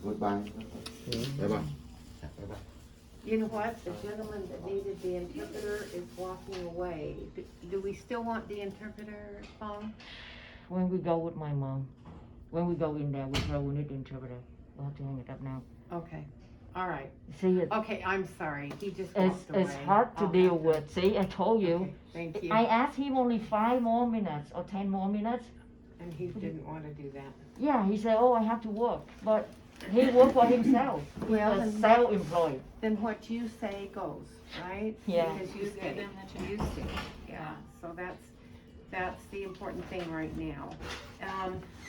Goodbye. Bye bye. Bye bye. You know what? The gentleman that needed the interpreter is walking away. Do we still want the interpreter, Fong? When we go with my mom, when we go in there with her, we need interpreter. We'll have to hang it up now. Okay. All right. See, Okay, I'm sorry. He just walked away. it's hard to deal with. See, I told you. Okay, thank you. I asked him only 5 more minutes or 10 more minutes. And he didn't want to do that. Yeah, he said, oh, I have to work. But he worked for himself. Well, He was and self-employed. Then what you say goes, right? Yeah. Because you say, you say, yeah. So that's the important thing right now.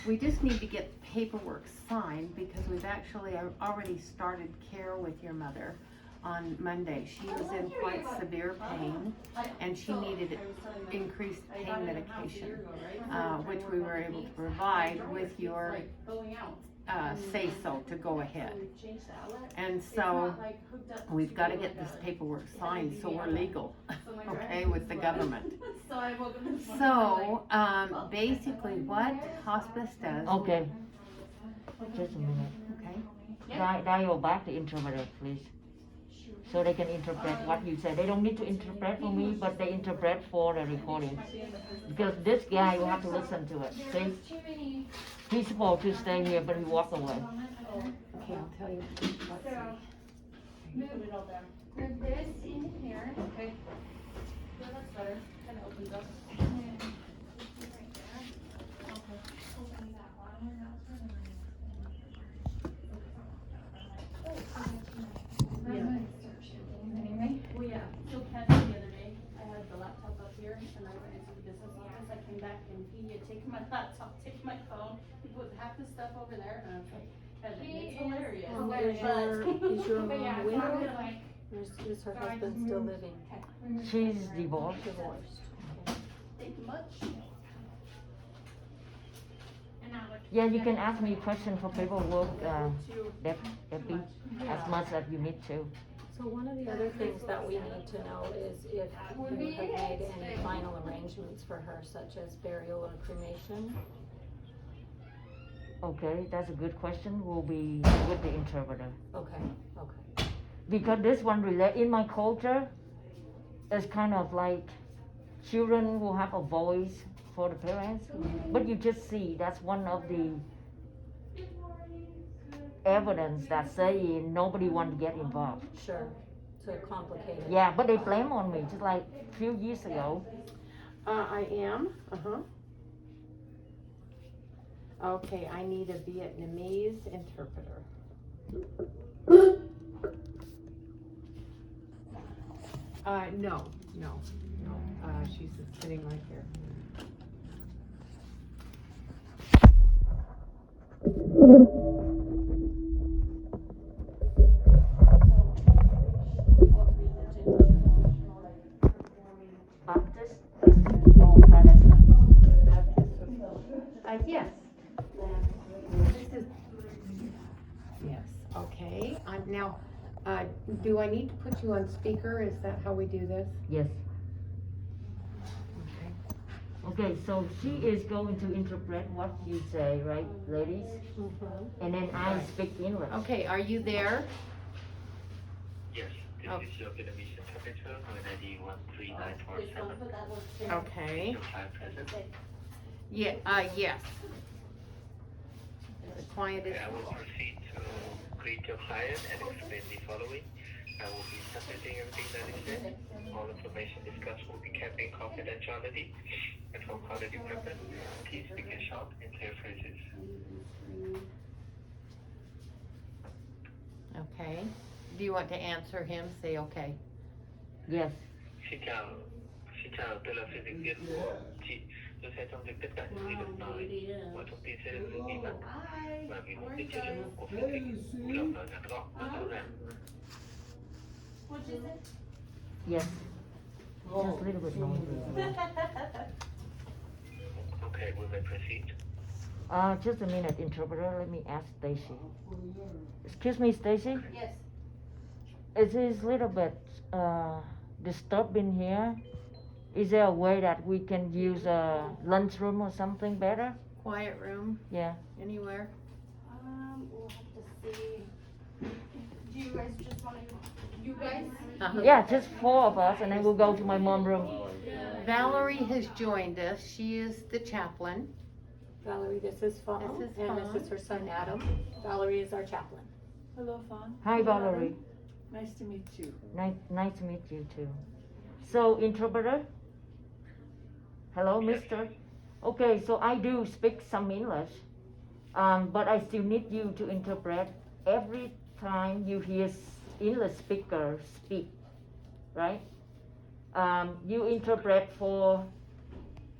We just need to get paperwork signed because we've actually already started care with your mother on Monday. She was in quite severe pain and she needed increased pain medication, which we were able to provide with your say-so to go ahead. And so we've got to get this paperwork signed so we're legal, okay, with the government. So basically what hospice does. Okay. Just a minute. Okay. Dial back the interpreter, please. So they can interpret what you say. They don't need to interpret for me, but they interpret for the recording. Because this guy, you have to listen to it. See? He's supposed to stay here, but he walked away. Okay, I'll tell you. Move it all down. Move this in here. Okay. Yeah, that's better. Kind of opens up. Anyway, well, yeah, so Ken, the other day, I had the laptop up here, and I went into the business office, I came back, and he had taken my laptop, taken my phone, he put half the stuff over there, and I was like, it's hilarious. Is your But yeah, mom so I'm widowed? gonna like, Or is her husband still living? She's divorced. Divorced. thank you much. And now like. Yeah, you can ask me question for paperwork, Debbie, as much as you need to. So one of the other things that we need to know is if you have made any final arrangements for her, such as burial or cremation. Okay, that's a good question. We'll be with the interpreter. Okay, okay. Because this one in my culture, it's kind of like children who have a voice for the parents. But you just see that's one of the evidence that saying nobody want to get involved. Sure, so complicated. Yeah, but they blame on me, just like a few years ago. I am, Okay, I need a Vietnamese interpreter. No. She's sitting right here. Baptist? Oh, Protestant. Yes. This is, yes, okay. Now, do I need to put you on speaker? Is that how we do this? Yes. Okay. Okay, so she is going to interpret what you say, right, ladies? And then I speak English. Okay, are you there? Yes, this is your Vietnamese interpreter with ID 13947. Okay. Your client present. Yeah, yes. The client is. I will proceed to greet your client and explain the following. I will be submitting everything that is said. All information discussed will be kept in confidentiality. And for quality purpose, please speak in short and clear phrases. Okay. Do you want to answer him? Say okay. Yes. Xin chào, tôi là phiên dịch viên của chị. Tôi sẽ thông dịch tất cả những gì được nói. Mọi thông tin sẽ được giữ bí mật. Và vì mục đích cho nhiệm vụ của phiên dịch, buộc lòng nói ngắn gọn và rõ ràng. Yes. Just a little bit noisy. Okay, we may proceed. Just a minute, interpreter. Let me ask Stacy. Excuse me, Stacy. Yes. It is a little bit disturbed in here. Is there a way that we can use a lunchroom or something better? Quiet room, Yeah. anywhere? have to see. Do you guys just want to, you guys? Yeah, just 4 of us, and then we'll go to my mom's room. Valerie has joined us. She is the chaplain. Valerie, this is Fawn, This is and Fawn. this is her son Adam. Valerie is our chaplain. Hello, Fawn. Hi, Valerie. Nice to meet you. Nice to meet you too. So, interpreter? Hello, Yes. mister? Okay, so I do speak some English, but I still need you to interpret every time you hear English speaker speak, right? You interpret for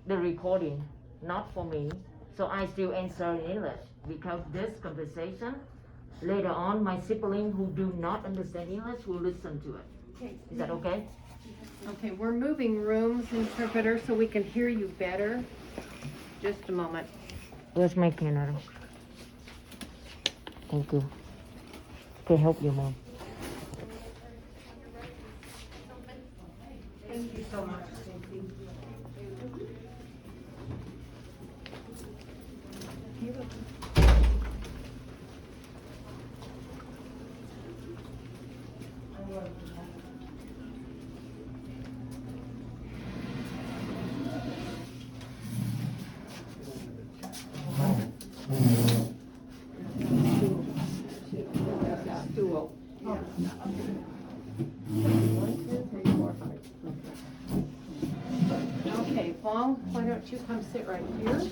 the recording, not for me. So I still answer in English because this conversation, later on, my sibling who do not understand English will listen to it. Okay. Is that okay? Okay, we're moving rooms, interpreter, so we can hear you better. Just a moment. Where's my piano? Thank you. Okay, help you, Mom. Thank you so much, Stacy. Stool. Okay, Fong, why don't you come sit right here?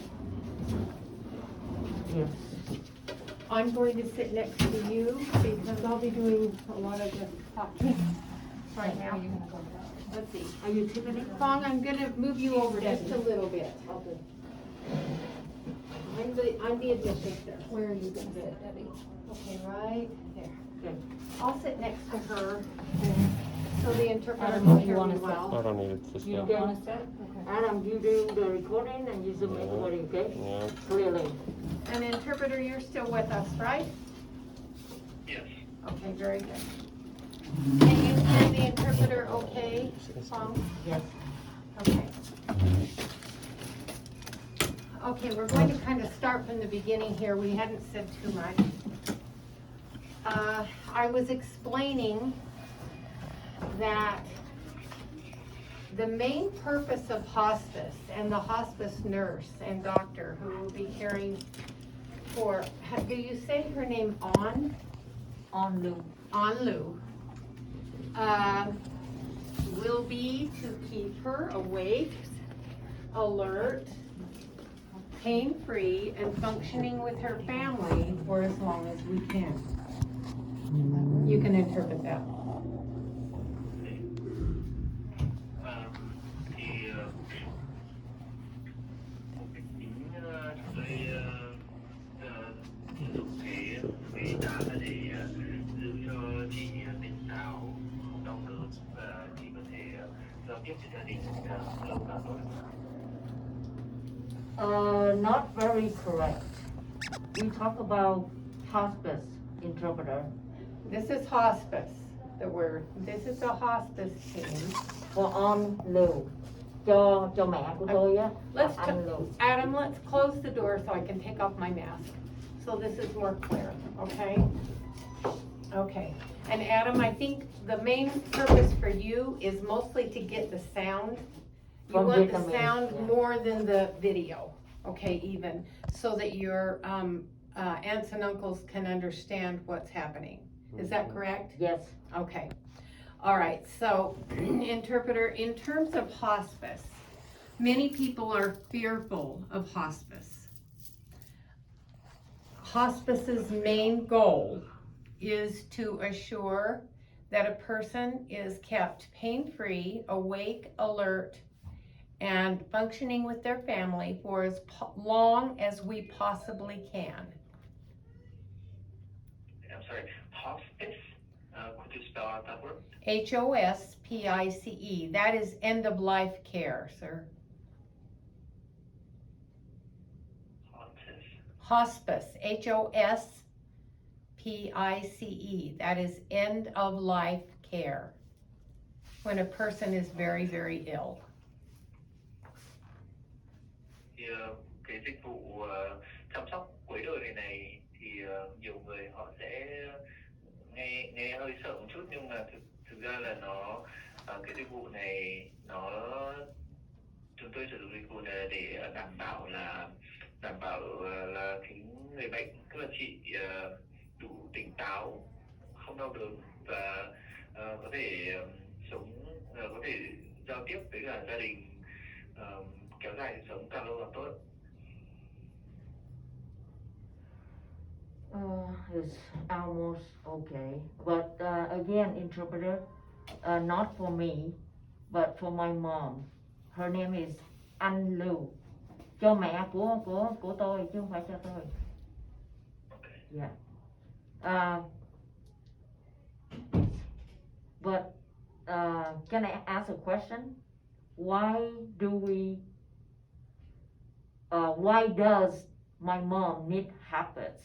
Here. I'm going to sit next to you because I'll be doing a lot of the talking right now. Let's see. Are you Tiffany? Fong, I'm gonna move you over just a little bit. Okay. I'm the administrator. Where are you gonna sit, Debbie? Okay, right there. Okay. I'll sit next to her so the interpreter Adam, can where you hear me wanna sit? well. I don't need it to You stand. don't wanna sit? Okay. Adam, you do the recording and you submit the recording, okay? Yeah. Clearly. And interpreter, you're still with us, right? Yes. Okay, very good. Can you hear the interpreter okay, Fong? Yes. Okay. Okay, we're going to kind of start from the beginning here. We hadn't said too much. I was explaining that the main purpose of hospice and the hospice nurse and doctor who will be caring for, do you say her name On Lou. Anh Luu, will be to keep her awake, alert, pain-free, and functioning with her family for as long as we can. You can interpret that. Thì một cái chính cái dụng cái đá là để giữ cho chị tỉnh táo, đau đớn và chị có thể giao tiếp với gia đình lâu càng tốt. Not very correct. We talk about hospice interpreter. This is hospice, the word. This is a hospice team. For On Lou. Cho mẹ của tôi á. Let's, Anh Lou. Adam, let's close the door so I can take off my mask. So this is more clear, okay? Okay, and Adam, I think the main purpose for you is mostly to get the sound. You From want the Vietnamese, sound yeah. more than the video, okay, even, so that your aunts and uncles can understand what's happening. Is that correct? Yes. Okay. All right, so interpreter, in terms of hospice, many people are fearful of hospice. Hospice's main goal is to assure that a person is kept pain-free, awake, alert, and functioning with their family for as long as we possibly can. I'm sorry, hospice? Could you spell out that word? HOSPICE, that is end-of-life care, sir. Hospice. Hospice, HOSPICE, that is end-of-life care, when a person is very, very ill. Thì cái dịch vụ chăm sóc cuối đời này thì nhiều nhiều người họ sẽ nghe hơi sợ một chút, nhưng mà thực ra là cái dịch vụ này chúng tôi sử dụng dịch vụ này để đảm bảo là cái người bệnh, tức là chị đủ tỉnh táo, không đau đớn và có thể có thể giao tiếp với cả gia đình, kéo dài cuộc sống càng lâu càng tốt. It's almost okay, but again, interpreter, not for me, but for my mom. Her name is Anh Luu. Cho mẹ của tôi chứ không phải cho tôi. Yeah. But can I ask a question? Why does my mom need habits?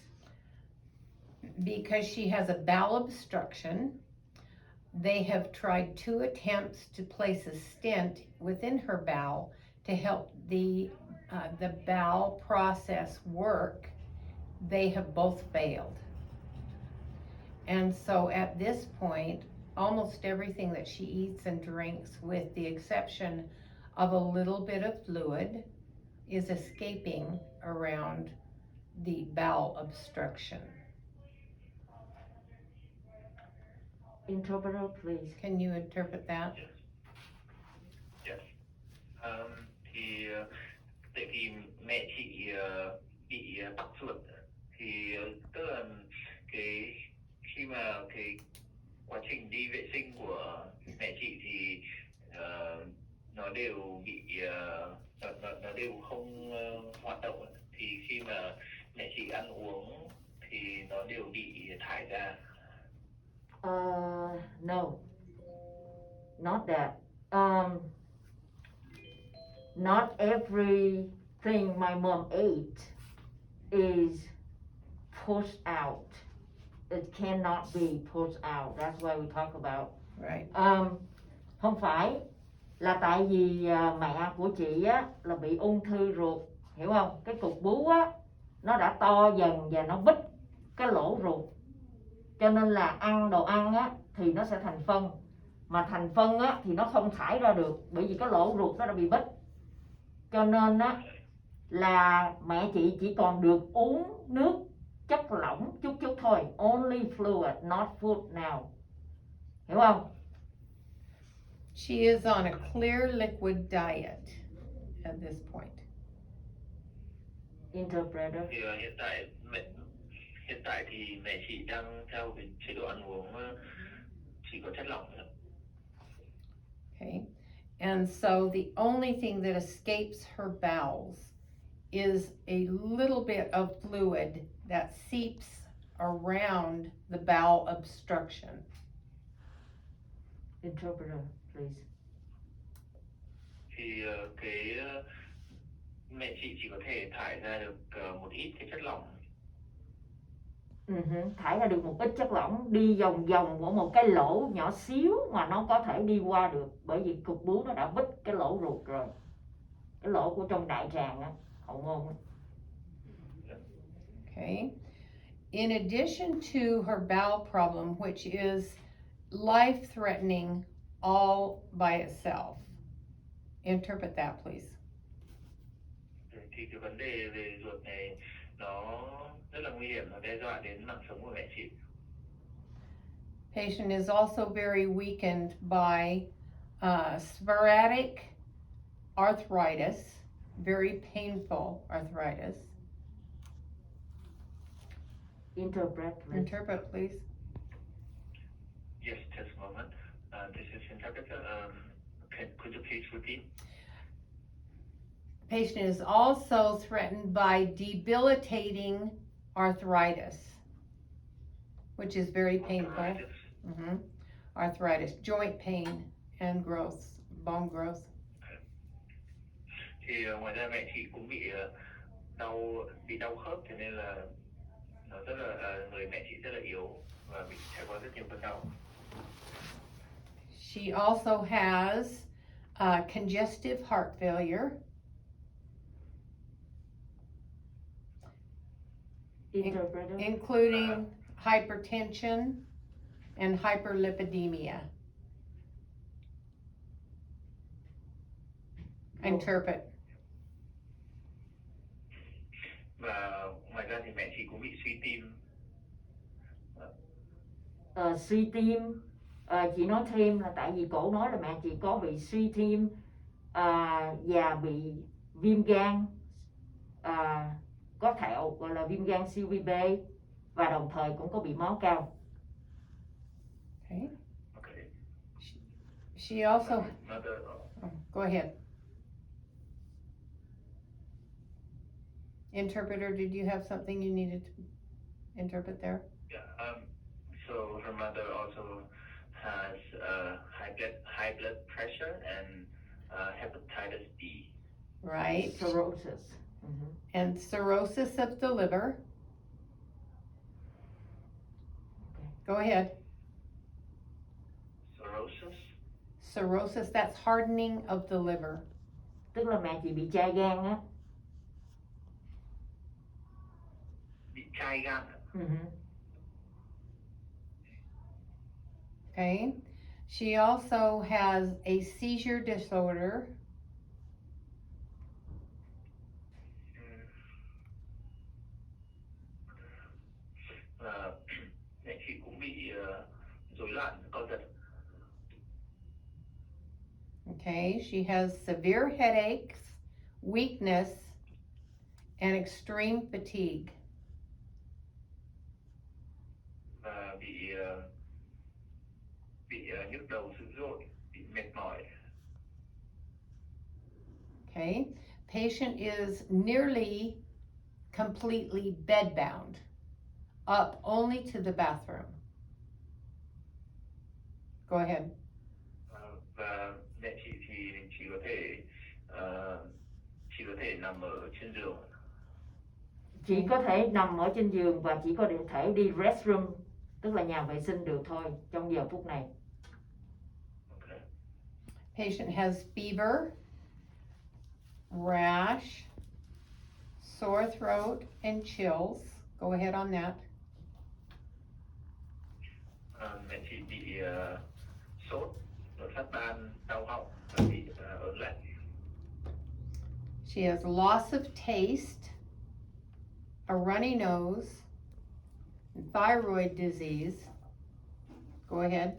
Because she has a bowel obstruction. They have tried 2 attempts to place a stent within her bowel to help the bowel process work. They have both failed. And so at this point, almost everything that she eats and drinks, with the exception of a little bit of fluid, is escaping around the bowel obstruction. Interpreter, please. Can you interpret that? Yes. Thì tại vì mẹ chị bị tắc ruột, thì tức là khi mà cái quá trình đi vệ sinh của mẹ chị thì nó đều bị nó đều không hoạt động, thì khi mà mẹ chị ăn uống thì nó đều bị thải ra. No, not that. Not everything my mom ate is pushed out. It cannot be pushed out. That's why we talk about. Right. Không phải là tại vì mẹ của chị á là bị ung thư ruột, hiểu không? Cái cục bú á nó đã to dần và nó bít cái lỗ ruột, cho nên là ăn đồ ăn á thì nó sẽ thành phân, mà thành phân á thì nó không thải ra được, bởi vì cái lỗ ruột nó đã bị bít, cho nên á là mẹ chị chỉ còn được uống nước chất lỏng chút chút thôi, only fluid, not food now, hiểu không? She is on a clear liquid diet at this point. Interpreter. Thì hiện tại thì mẹ chị đang theo cái chế độ ăn uống chỉ có chất lỏng thôi. Okay. And so the only thing that escapes her bowels is a little bit of fluid that seeps around the bowel obstruction. Interpreter, please. Thì mẹ chị chỉ có thể thải ra được một ít cái chất lỏng. Thải ra được một ít chất lỏng, đi vòng vòng của một cái lỗ nhỏ xíu mà nó có thể đi qua được, bởi vì cục bú nó đã bít cái lỗ ruột rồi, cái lỗ của trong đại tràng á, hậu môn á. Okay. In addition to her bowel problem, which is life-threatening all by itself. Interpret that, please. Thì cái vấn đề về ruột này nó rất là nguy hiểm, nó đe dọa đến mạng sống của mẹ chị. Patient is also very weakened by sporadic arthritis, very painful arthritis. Interpret, please. Interpret, please. Yes, just a moment. This is interpreter. Could you please repeat? Patient is also threatened by debilitating arthritis, which is very painful. Arthritis. Arthritis, joint pain and growth, bone growth. Thì ngoài ra mẹ chị cũng bị đau khớp, cho nên là nó rất là người mẹ chị rất là yếu và bị trải qua rất nhiều cơn đau. She also has congestive heart failure. Interpreter. including hypertension and hyperlipidemia. Interpret. Và ngoài ra thì mẹ chị cũng bị suy tim. Suy tim, chị nói thêm là tại vì cổ nói là mẹ chị có bị suy tim và bị viêm gan, có thẹo gọi là viêm gan siêu vi B, và đồng thời cũng có bị máu cao. Okay. Okay. She also, Mother, go ahead. Interpreter, did you have something you needed to interpret there? yeah, so her mother also has high blood pressure and hepatitis B. Right. Cirrhosis. Mhm. And cirrhosis of the liver. Go ahead. Cirrhosis. Cirrhosis, that's hardening of the liver. Tức là mẹ chị bị chai gan á. Bị chai gan. Mhm. Okay. She also has a seizure disorder. Mẹ chị cũng bị rối loạn co giật. Okay. She has severe headaches, weakness, and extreme fatigue. Và bị nhức đầu dữ dội, bị mệt mỏi. Okay. Patient is nearly completely bedbound, up only to the bathroom. Go ahead. Và mẹ chị thì chỉ có thể nằm ở trên giường. Chỉ có thể nằm ở trên giường và chỉ có thể đi restroom, tức là nhà vệ sinh được thôi trong giờ phút này. Okay. Patient has fever, rash, sore throat, and chills. Go ahead on that. Mẹ chị bị sốt, phát ban, đau họng và bị ớn lạnh. She has loss of taste, a runny nose, and thyroid disease. Go ahead.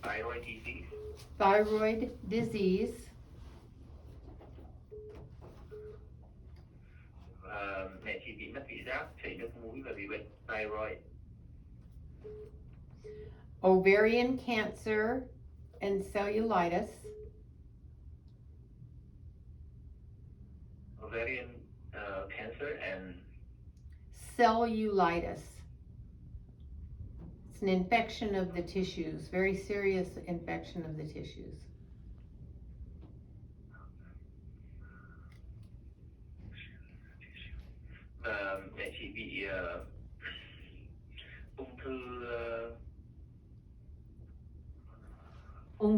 Thyroid disease. Thyroid disease. Mẹ chị bị mất vị giác, chảy nước mũi và bị bệnh thyroid. Ovarian cancer and cellulitis. Ovarian cancer and Cellulitis. It's an infection of the tissues, very serious infection of the tissues. Và mẹ chị bị ung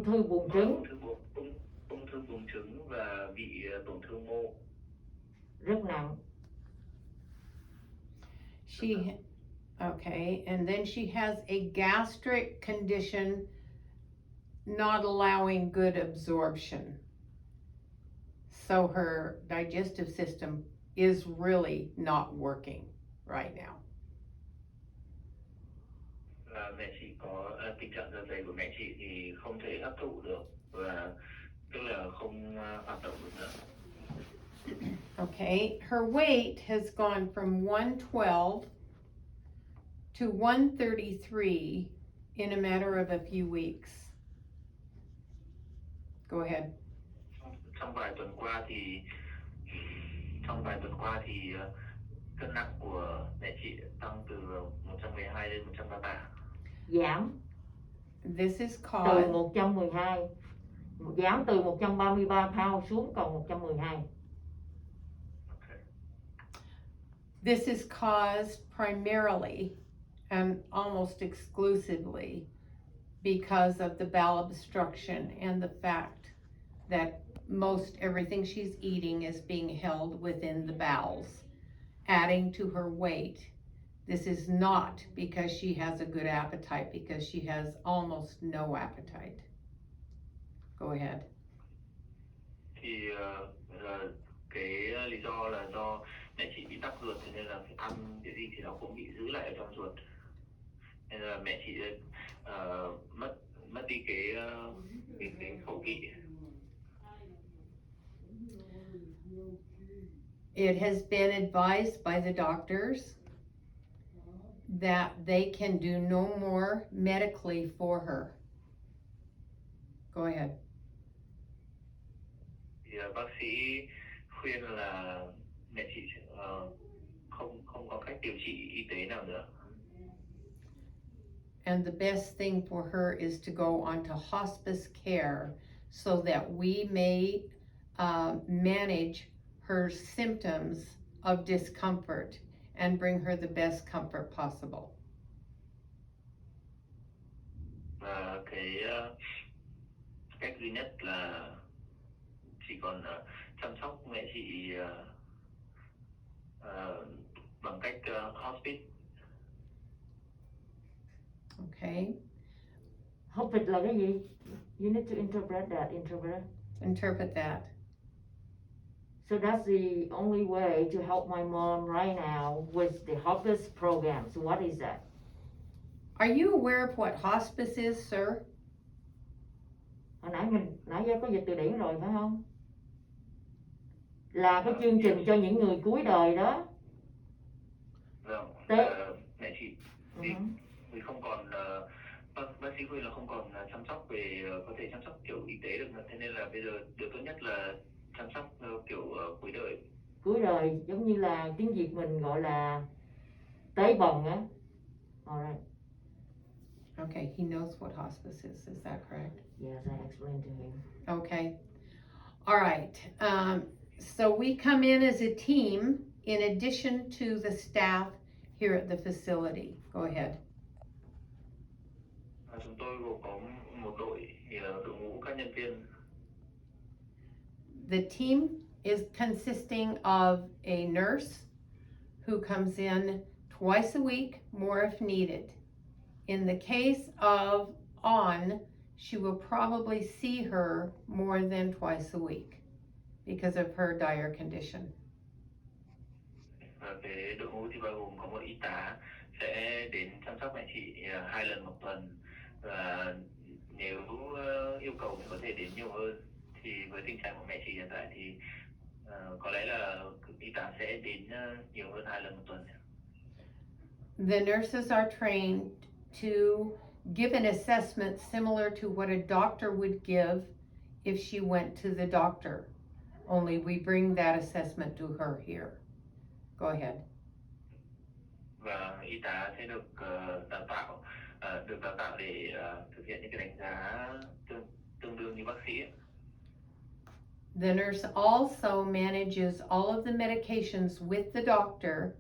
thư Buồng trứng. ung thư buồng trứng và bị tổn thương mô. Rất nặng. Okay, and then she has a gastric condition not allowing good absorption. So her digestive system is really not working right now. Mẹ chị có tình trạng dạ dày của mẹ chị thì không thể hấp thụ được và tức là không hoạt động được nữa. Okay, her weight has gone from 112 to 133 in a matter of a few weeks. Go ahead. Trong vài tuần qua thì cân nặng của mẹ chị tăng từ 112 lên 133. Giảm. This is Từ caused 112. Giảm từ 133 pound xuống còn 112. Okay. This is caused primarily and almost exclusively because of the bowel obstruction and the fact that most everything she's eating is being held within the bowels, adding to her weight. This is not because she has a good appetite, because she has almost no appetite. Go ahead. Thì cái lý do là do mẹ chị bị tắc ruột, thế nên là phải ăn cái gì thì nó cũng bị giữ lại ở trong ruột, nên là mẹ chị mất đi cái khẩu vị. It has been advised by the doctors that they can do no more medically for her. Go ahead. Thì bác sĩ khuyên là mẹ chị không có cách điều trị y tế nào nữa. And the best thing for her is to go on to hospice care so that we may manage her symptoms of discomfort and bring her the best comfort possible. Và cái cách duy nhất là chỉ còn chăm sóc mẹ chị bằng cách hospice. Okay, Hobbit là cái gì? You need to interpret that, interpreter. interpret that. So that's the only way to help my mom right now with the hospice program. So what is that? Are you aware of what hospice is, sir? Hồi nãy giờ có dịch từ điển rồi phải không? Là cái chương trình cho những người cuối đời đó. Vâng, mẹ chị thì không còn bác sĩ khuyên là không còn chăm sóc về có thể chăm sóc kiểu y tế được nữa, thế nên là bây giờ điều tốt nhất là chăm sóc kiểu cuối đời. Cuối đời giống như là tiếng Việt mình gọi là tế bần á. Alright. Okay, he knows what hospice is that correct? Yes, I explained to him. Okay, all right. So we come in as a team in addition to the staff here at the facility. Go ahead. Chúng tôi gồm có một đội ngũ các nhân viên. The team is consisting of a nurse who comes in twice a week, more if needed. In the case of On, she will probably see her more than twice a week because of her dire condition. Về đội ngũ thì bao gồm có một y tá sẽ đến chăm sóc mẹ chị 2 lần một tuần, và nếu yêu cầu thì có thể đến nhiều hơn. Thì với tình trạng của mẹ chị hiện tại thì có lẽ là y tá sẽ đến nhiều hơn 2 lần một tuần. The nurses are trained to give an assessment similar to what a doctor would give if she went to the doctor. Only we bring that assessment to her here. Go ahead. Và y tá sẽ được đào tạo để thực hiện những cái đánh giá tương đương như bác sĩ. The nurse also manages all of the medications with the doctor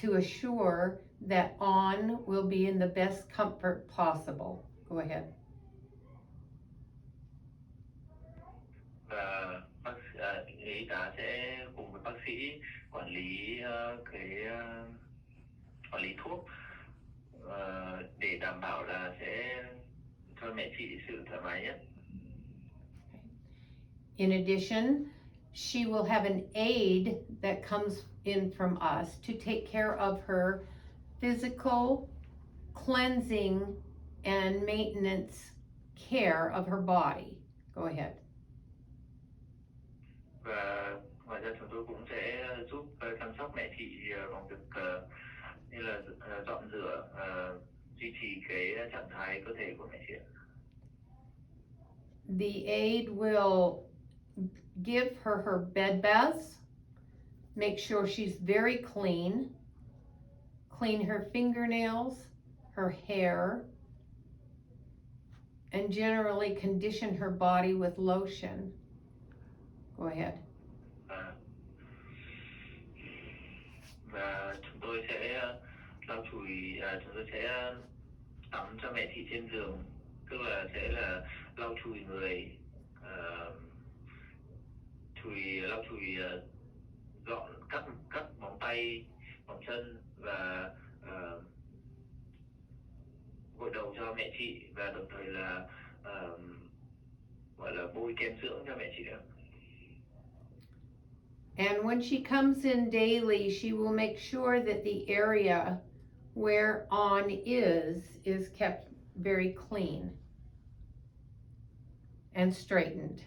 to assure that On will be in the best comfort possible. Go ahead. Và y tá sẽ cùng với bác sĩ quản lý quản lý thuốc để đảm bảo là sẽ cho mẹ chị sự thoải mái nhất. In addition, she will have an aide that comes in from us to take care of her physical cleansing and maintenance care of her body. Go ahead. Và ngoài ra chúng tôi cũng sẽ giúp chăm sóc mẹ chị bằng việc như là dọn rửa, duy trì cái trạng thái cơ thể của mẹ chị. The aide will give her bed baths, make sure she's very clean her fingernails, her hair, and generally condition her body with lotion. Go ahead. Và chúng tôi sẽ lau chùi, chúng tôi sẽ tắm cho mẹ chị trên giường, tức là sẽ là lau chùi người, lau chùi dọn các móng tay, móng chân và gội đầu cho mẹ chị và đồng thời là gọi là bôi kem dưỡng cho mẹ chị nữa. And when she comes in daily, she will make sure that the area where On is kept very clean and straightened.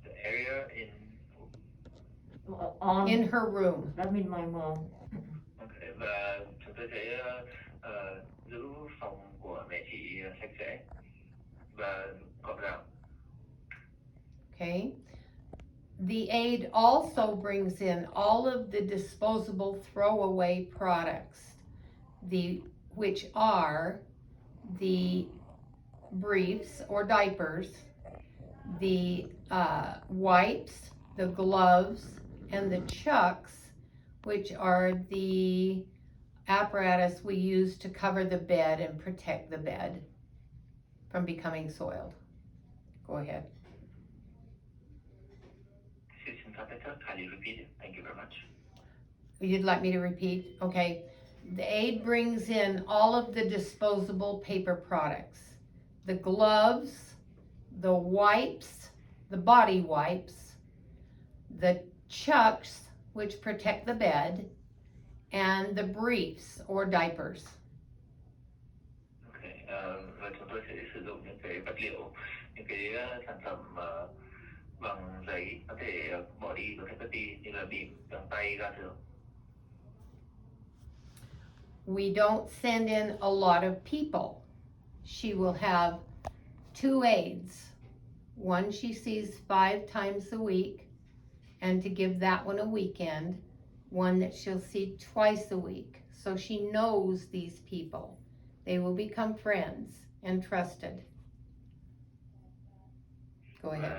The area On In her room. that means my mom. okay, và chúng tôi sẽ giữ phòng của mẹ chị sạch sẽ và gọn gàng. Okay. The aide also brings in all of the disposable throwaway products, which are the briefs or diapers, the wipes, the gloves, and the chucks, which are the apparatus we use to cover the bed and protect the bed from becoming soiled. Go ahead. Kindly repeat it. Thank you very much. You'd like me to repeat? Okay. The aide brings in all of the disposable paper products. The gloves, the wipes, the body wipes, the chucks, which protect the bed, and the briefs or diapers. Okay. Và chúng tôi sẽ sử dụng những cái vật liệu, những cái sản phẩm bằng giấy có thể bỏ đi, có thể cất đi như là bìm, găng tay, ga giường. We don't send in a lot of people. She will have 2 aides. One she sees 5 times a week, and to give that one a weekend, one that she'll see twice a week. So she knows these people. They will become friends and trusted. Go ahead.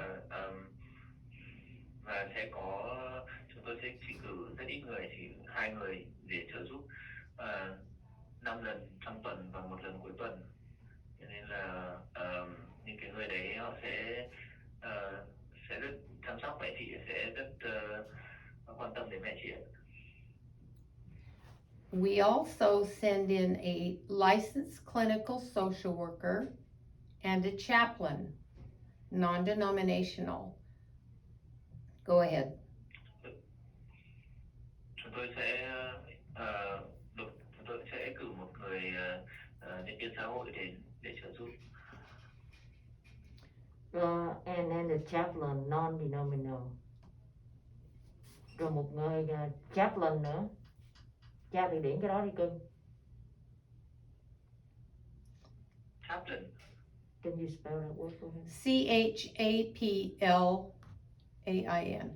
Và sẽ có, chúng tôi sẽ chỉ cử rất ít người, chỉ 2 người để trợ giúp 5 lần trong tuần và 1 lần cuối tuần. Cho nên là những cái người đấy họ sẽ rất chăm sóc mẹ chị, sẽ rất quan tâm đến mẹ chị. We also send in a licensed clinical social worker and a chaplain, non-denominational. Go ahead. Chúng tôi sẽ cử một người nhân viên xã hội đến để trợ giúp. And then the chaplain non-denominational. Rồi một người chaplain nữa. Tra từ điển cái đó đi cưng. Chaplain. Can you spell that word for him? CHAPLAIN.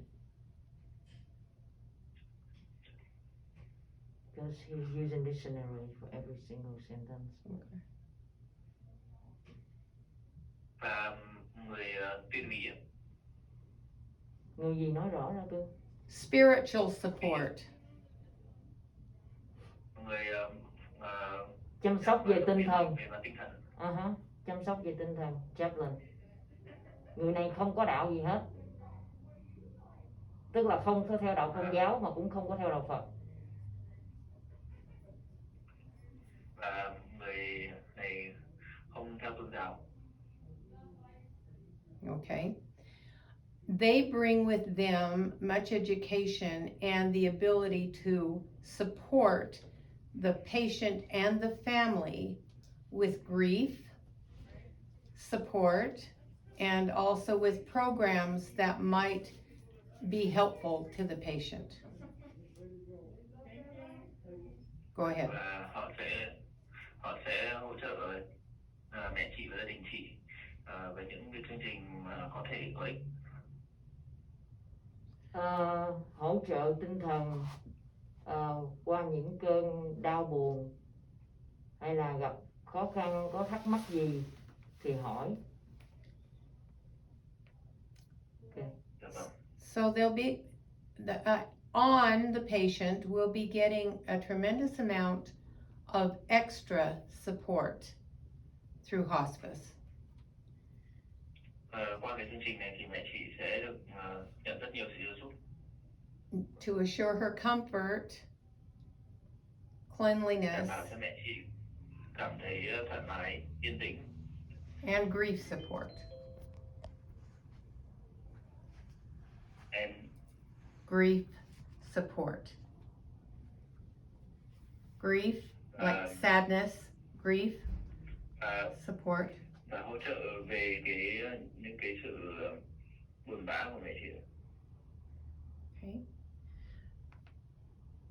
Because he's using dictionary for every single sentence. Okay. Và người tuyên nghị. Người gì nói rõ ra cưng? Spiritual support. Người chăm sóc về tinh thần. Về tinh thần. Chăm sóc về tinh thần, chaplain. Người này không có đạo gì hết. Tức là không có theo đạo Công giáo mà cũng không có theo đạo Phật. Và người này không theo tôn giáo. Okay. They bring with them much education and the ability to support the patient and the family with grief support and also with programs that might be helpful to the patient. Go ahead. Và họ sẽ hỗ trợ mẹ chị và gia đình chị về những cái chương trình mà có thể có ích. Hỗ trợ tinh thần qua những cơn đau buồn hay là gặp khó khăn, có thắc mắc gì thì hỏi. Okay. So they'll be on the patient will be getting a tremendous amount of extra support through hospice. Qua cái chương trình này thì mẹ chị sẽ được nhận rất nhiều sự giúp. To assure her comfort, Đảm cleanliness, bảo cho mẹ chị cảm thấy thoải mái, yên tĩnh and grief support. and Grief support. Grief, like sadness, grief, support. và hỗ trợ về những cái sự buồn bã của mẹ chị. Okay.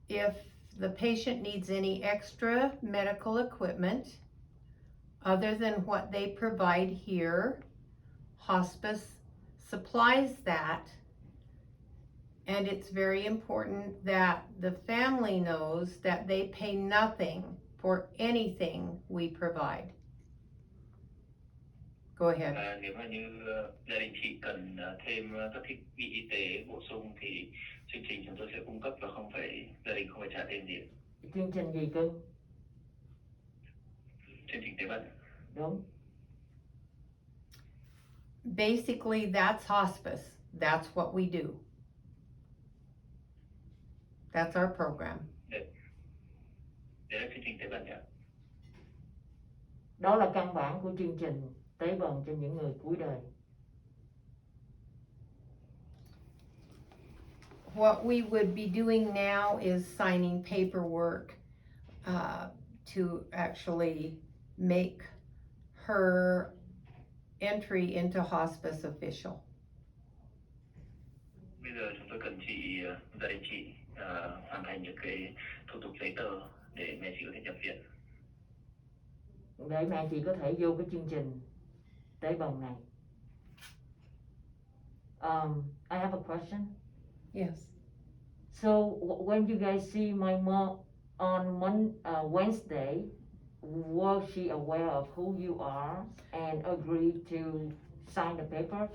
If the patient needs any extra medical equipment other than what they provide here, hospice supplies that. And it's very important that the family knows that they pay nothing for anything we provide. Go ahead. Nếu mà như gia đình chị cần thêm các thiết bị y tế bổ sung thì chương trình chúng tôi sẽ cung cấp và gia đình không phải trả tiền gì. Chương trình gì cưng? Chương trình tế bần. Đúng. Basically, that's hospice. That's what we do. That's our program. Đấy là chương trình tế bần nhỉ? Đó là căn bản của chương trình tế bần cho những người cuối đời. What we would be doing now is signing paperwork to actually make her entry into hospice official. Bây giờ chúng tôi cần gia đình chị hoàn thành những cái thủ tục giấy tờ để mẹ chị có thể nhập viện. Để mẹ chị có thể vô cái chương trình tế bần này. I have a question. Yes. So when you guys see my mom on Wednesday, was she aware of who you are and agreed to sign the paper?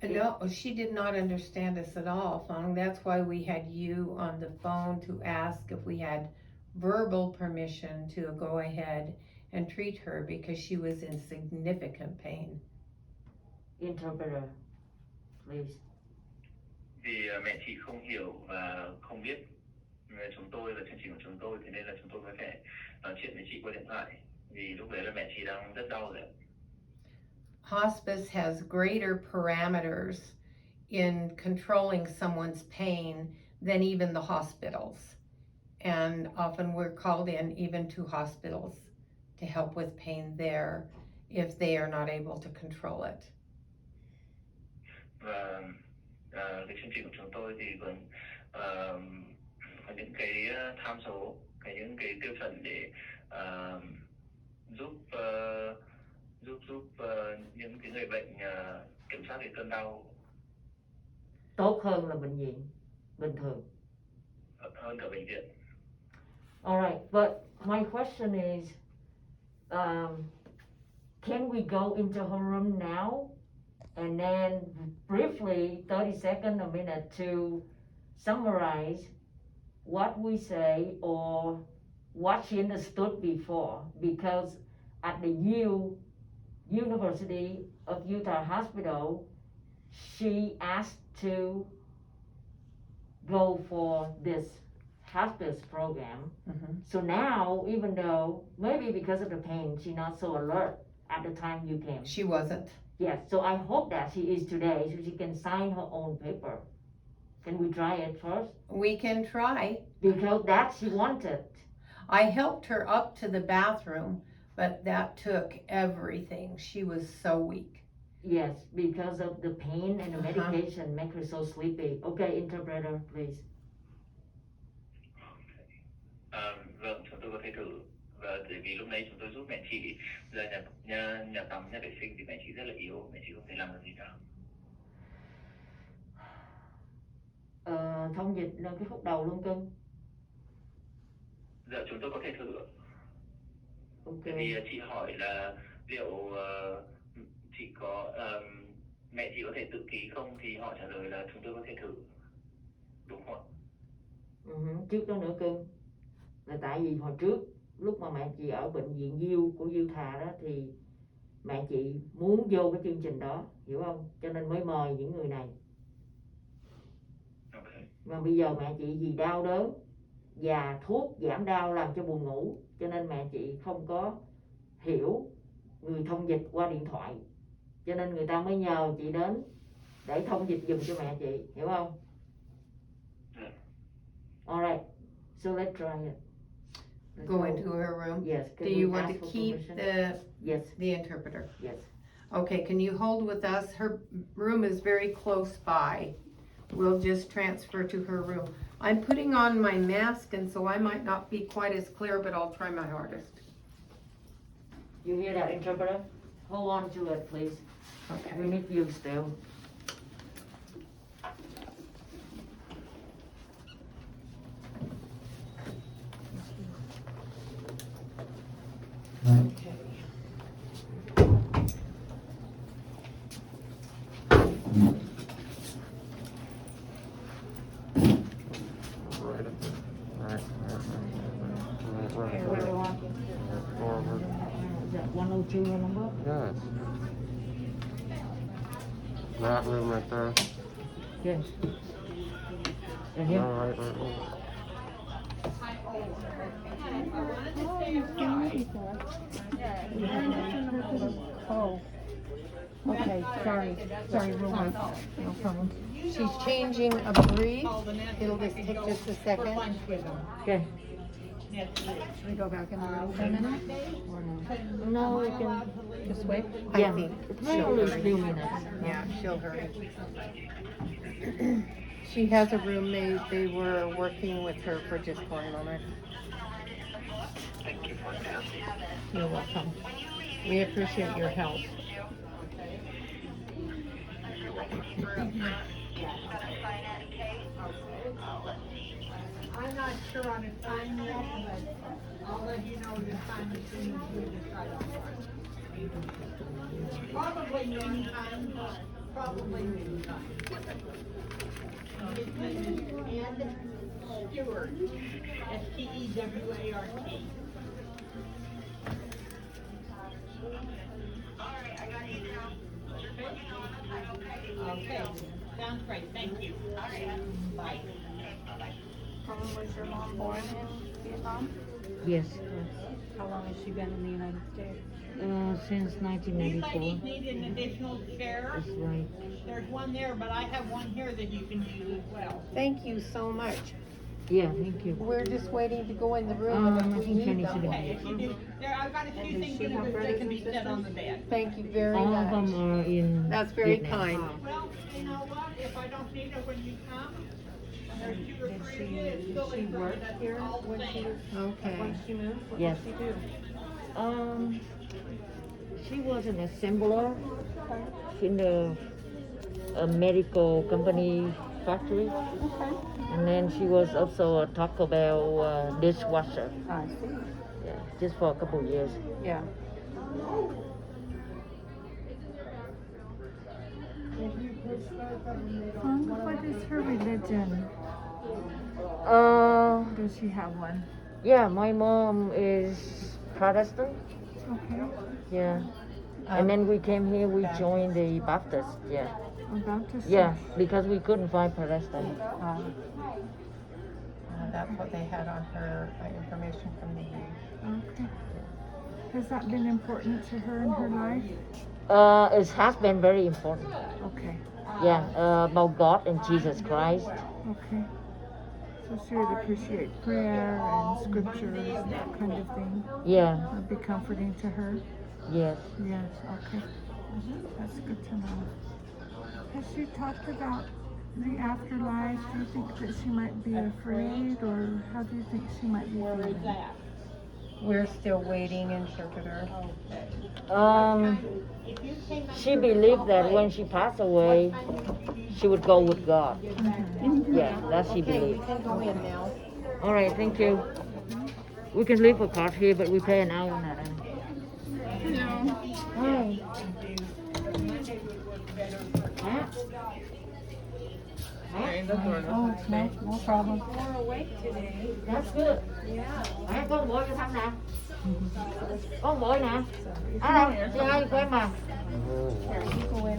No, she did not understand us at all, Fong. That's why we had you on the phone to ask if we had verbal permission to go ahead and treat her because she was in significant pain. Interpreter, please. Vì mẹ chị không hiểu và không biết về chúng tôi và chương trình của chúng tôi, thế nên là chúng tôi mới phải nói chuyện với chị qua điện thoại. Vì lúc đấy là mẹ chị đang rất đau rồi. Hospice has greater parameters in controlling someone's pain than even the hospitals. And often we're called in even to hospitals to help with pain there if they are not able to control it. Và cái chương trình của chúng tôi thì còn có những cái tham số, những cái tiêu chuẩn để giúp những cái người bệnh kiểm soát cái cơn đau Tốt hơn là bệnh viện bình thường. hơn cả bệnh viện. All right, but my question is, can we go into her room now and then briefly, 30 seconds, a minute, to summarize what we say or what she understood before? Because at the University of Utah Hospital, she asked to go for this hospice program. Mm-hmm. So now, even though maybe because of the pain, she's not so alert at the time you came. She wasn't. Yes, so I hope that she is today, so she can sign her own paper. Can we try it first? We can try. Because that she wanted. I helped her up to the bathroom, but that took everything. She was so weak. Yes, because of the pain and the medication make her so sleepy. Okay, interpreter, please. Vâng, chúng tôi có thể thử. Và bởi vì lúc nãy chúng tôi giúp mẹ chị ra nhà tắm, nhà vệ sinh thì mẹ chị rất là yếu, mẹ chị không thể làm được gì cả. Thông dịch là cái khúc đầu luôn cưng. Dạ, chúng tôi có thể thử. Okay. Vì chị hỏi là liệu chị có mẹ chị có thể tự ký không, thì họ trả lời là chúng tôi có thể thử. Đúng không ạ? Trước đó nữa cưng, là tại vì hồi trước lúc mà mẹ chị ở bệnh viện của Utah đó thì mẹ chị muốn vô cái chương trình đó, hiểu không? Cho nên mới mời những người này. Okay. Mà bây giờ mẹ chị vì đau đớn và thuốc giảm đau làm cho buồn ngủ, cho nên mẹ chị không có hiểu người thông dịch qua điện thoại, cho nên người ta mới nhờ chị đến để thông dịch giùm cho mẹ chị, hiểu không? Alright, so let's try it. Let's Go into her room? Yes. Do Can you we want ask to for keep permission? Yes. the interpreter? Yes. Okay, can you hold with us? Her room is very close by. We'll just transfer to her room. I'm putting on my mask, and so I might not be quite as clear, but I'll try my hardest. You hear that, interpreter? Hold on to it, please. Okay. We need you still. Right up there. Right. Where do I? Forward. Is that 102 your number? Yes. That room right there. Yes. And No, here? right. Oh. Okay, sorry, Roy. No problem. She's changing a brief. It'll just take just a second. Okay. Should we go back in the room for a minute? Or no? No, we can. This way? Yeah. I think It may she'll only hurry. few minutes. Yeah, she'll hurry. She has a roommate. They were working with her for just one moment. Thank you for the answer. You're welcome. We appreciate your help. I'm not sure on a time yet, but I'll let you know the time as soon as we decide on one. Probably noontime, probably noontime. His name is Ed Stewart, Stewart. Okay, sounds great, thank you. Bye. Was your mom born in Vietnam? Yes. How long has she been in the United States? Since These 1994. ladies need an additional chair. That's right. There's one there, but I have one here that you can use as well. Thank you so much. Yeah, thank you. We're just waiting to go in the room and I if we think need Jenny's them. Okay, if you do, there, I've got a few things in there that can be set on the bed. Thank you very All of much. them are in That's very Vietnam. kind. Well, you know what, if I don't need it when you come, there's 2 or 3 kids. Did she work here when she was, Okay. when she moved? What Yes. did she do? She was an assembler in the medical company factory. Okay. And then she was also a Taco Bell dishwasher. I see. Yeah, just for a couple of years. Yeah. What is her religion? Does she have one? Yeah, my mom is Protestant. Okay. Yeah. And then we came here, we joined the Baptist. Yeah. A Baptist? Yeah, because we couldn't find Protestant. That's what they had on her information from the Okay. Has that been important to her in her life? It has been very important. Okay. Yeah, about God and Jesus Christ. Okay. So she would appreciate prayer and scriptures and that kind of thing. Yeah, It would be comforting to her. yes. Yes, okay. That's good to know. Has she talked about the afterlife? Do you think that she might be afraid, or how do you think she might be Where is feeling? that? We're still waiting, interpreter. If you came up She here believed that when she passed away, she would go with God. Yeah, that she Okay, we believed. can go in now. All right, thank you. We can leave a card here, but we pay an hour now. Hi. Huh? Oh, no problem. That's good. Hãy con ngồi cho thăm nè. Có một bội nè. Đâu, chị hai của em mà. Here, you go in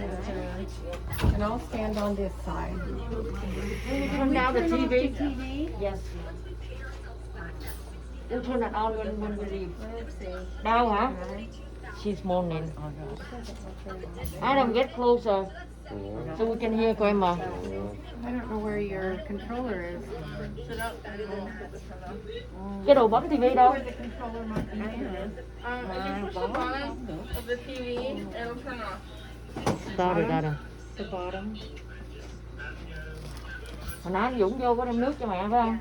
and I'll stand on this side. Turn down the TV. TV? Yes. You turn it on when we leave. Let's see. Đâu hả? She's moaning. Adam, get closer so we can hear grandma. I don't know where your controller is. Cái đồ bấm TV đâu? Where the controller might be here. Of the TV, it'll turn off. Sorry, Adam. The bottom. Hồi nãy anh Dũng vô có đem nước cho mẹ phải không?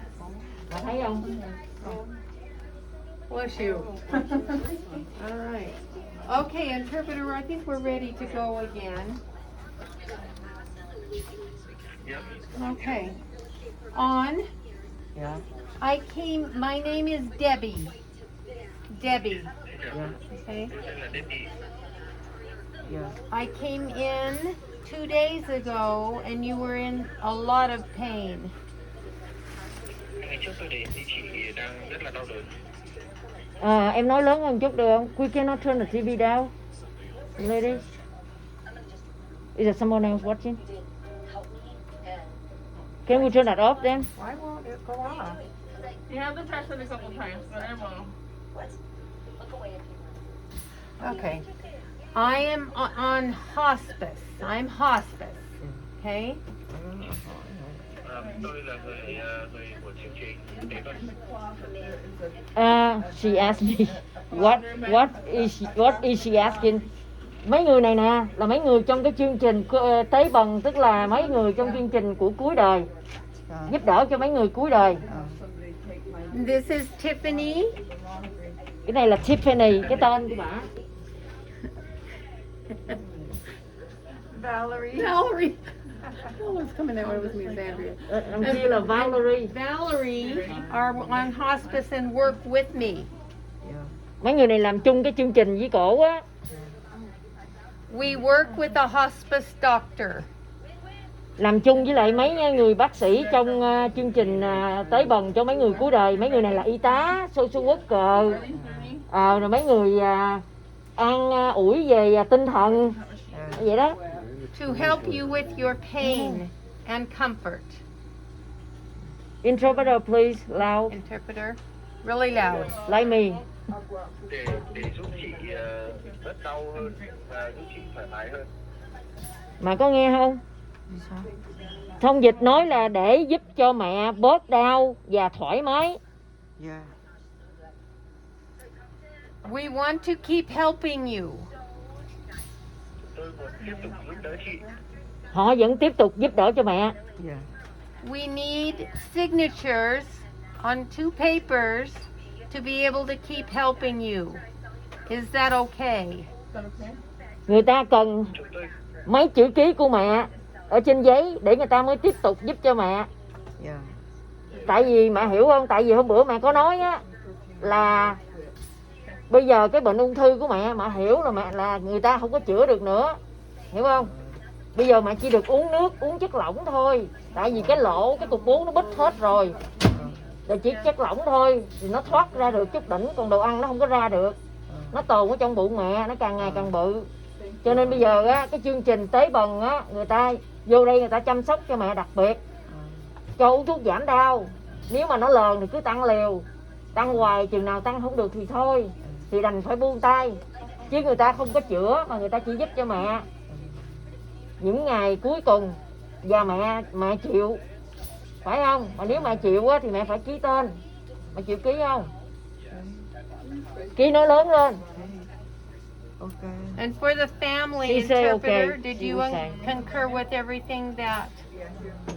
Mẹ thấy không? Bless you. All right. Okay, interpreter, I think we're ready to go again. Yep. Okay. On. Yeah. My name is Debbie. Debbie. Yeah. Okay. Tên là Debbie. Yeah. I came in 2 days ago and you were in a lot of pain. Ngày trước tôi đến thì chị đang rất là đau đớn. Em nói lớn hơn chút được không? We cannot turn the TV down. Ladies. Is there someone else watching? Can we turn that off then? Why won't it go off? You have to touch it a couple times, but it won't. Okay. I am on hospice. I'm hospice. Okay? Tôi là người của chương trình tế bần. She asked me what is she asking? Mấy người này nè là mấy người trong cái chương trình tế bần, tức là mấy người trong chương trình của cuối đời, giúp đỡ cho mấy người cuối đời. This is Tiffany. Cái này là Tiffany, cái tên của bà. Valerie. Valerie. Oh, it's coming that way with me, Andrea. Đằng kia là Valerie. Valerie are on hospice and work with me. Mấy người này làm chung cái chương trình với cổ á. We work with a hospice doctor. Làm chung với lại mấy người bác sĩ trong chương trình tế bần cho mấy người cuối đời. Mấy người này là y tá, social worker, rồi mấy người an ủi về tinh thần, vậy đó. To help you with your pain and comfort. Interpreter, please, loud. Interpreter, really loud. Like me. Để giúp chị bớt đau hơn và giúp chị thoải mái hơn. Mà có nghe không? Thông dịch nói là để giúp cho mẹ bớt đau và thoải mái. We want to keep helping you. Tôi muốn tiếp tục giúp đỡ chị. Họ vẫn tiếp tục giúp đỡ cho mẹ. We need signatures on 2 papers to be able to keep helping you. Is that okay? Người ta cần Chúng tôi mấy chữ ký của mẹ ở trên giấy để người ta mới tiếp tục giúp cho mẹ. Tại vì mẹ hiểu không? Tại vì hôm bữa mẹ có nói á là bây giờ cái bệnh ung thư của mẹ hiểu là mẹ là người ta không có chữa được nữa, hiểu không? Bây giờ mẹ chỉ được uống nước, uống chất lỏng thôi. Tại vì cái lỗ, cái cục bú nó bít hết rồi. Rồi chỉ chất lỏng thôi thì nó thoát ra được chút đỉnh, còn đồ ăn nó không có ra được. Nó tồn ở trong bụng mẹ, nó càng ngày càng bự. Cho nên bây giờ á, cái chương trình tế bần á, người ta vô đây người ta chăm sóc cho mẹ đặc biệt. Cho uống thuốc giảm đau. Nếu mà nó lờn thì cứ tăng liều. Tăng hoài, chừng nào tăng không được thì thôi. Thì đành phải buông tay. Chứ người ta không có chữa mà người ta chỉ giúp cho mẹ những ngày cuối cùng. Và mẹ chịu. Phải không? Mà nếu mẹ chịu á, thì mẹ phải ký tên. Mẹ chịu ký không? Ký nói lớn lên. And for the family She said interpreter, okay. did She you was saying. concur with everything that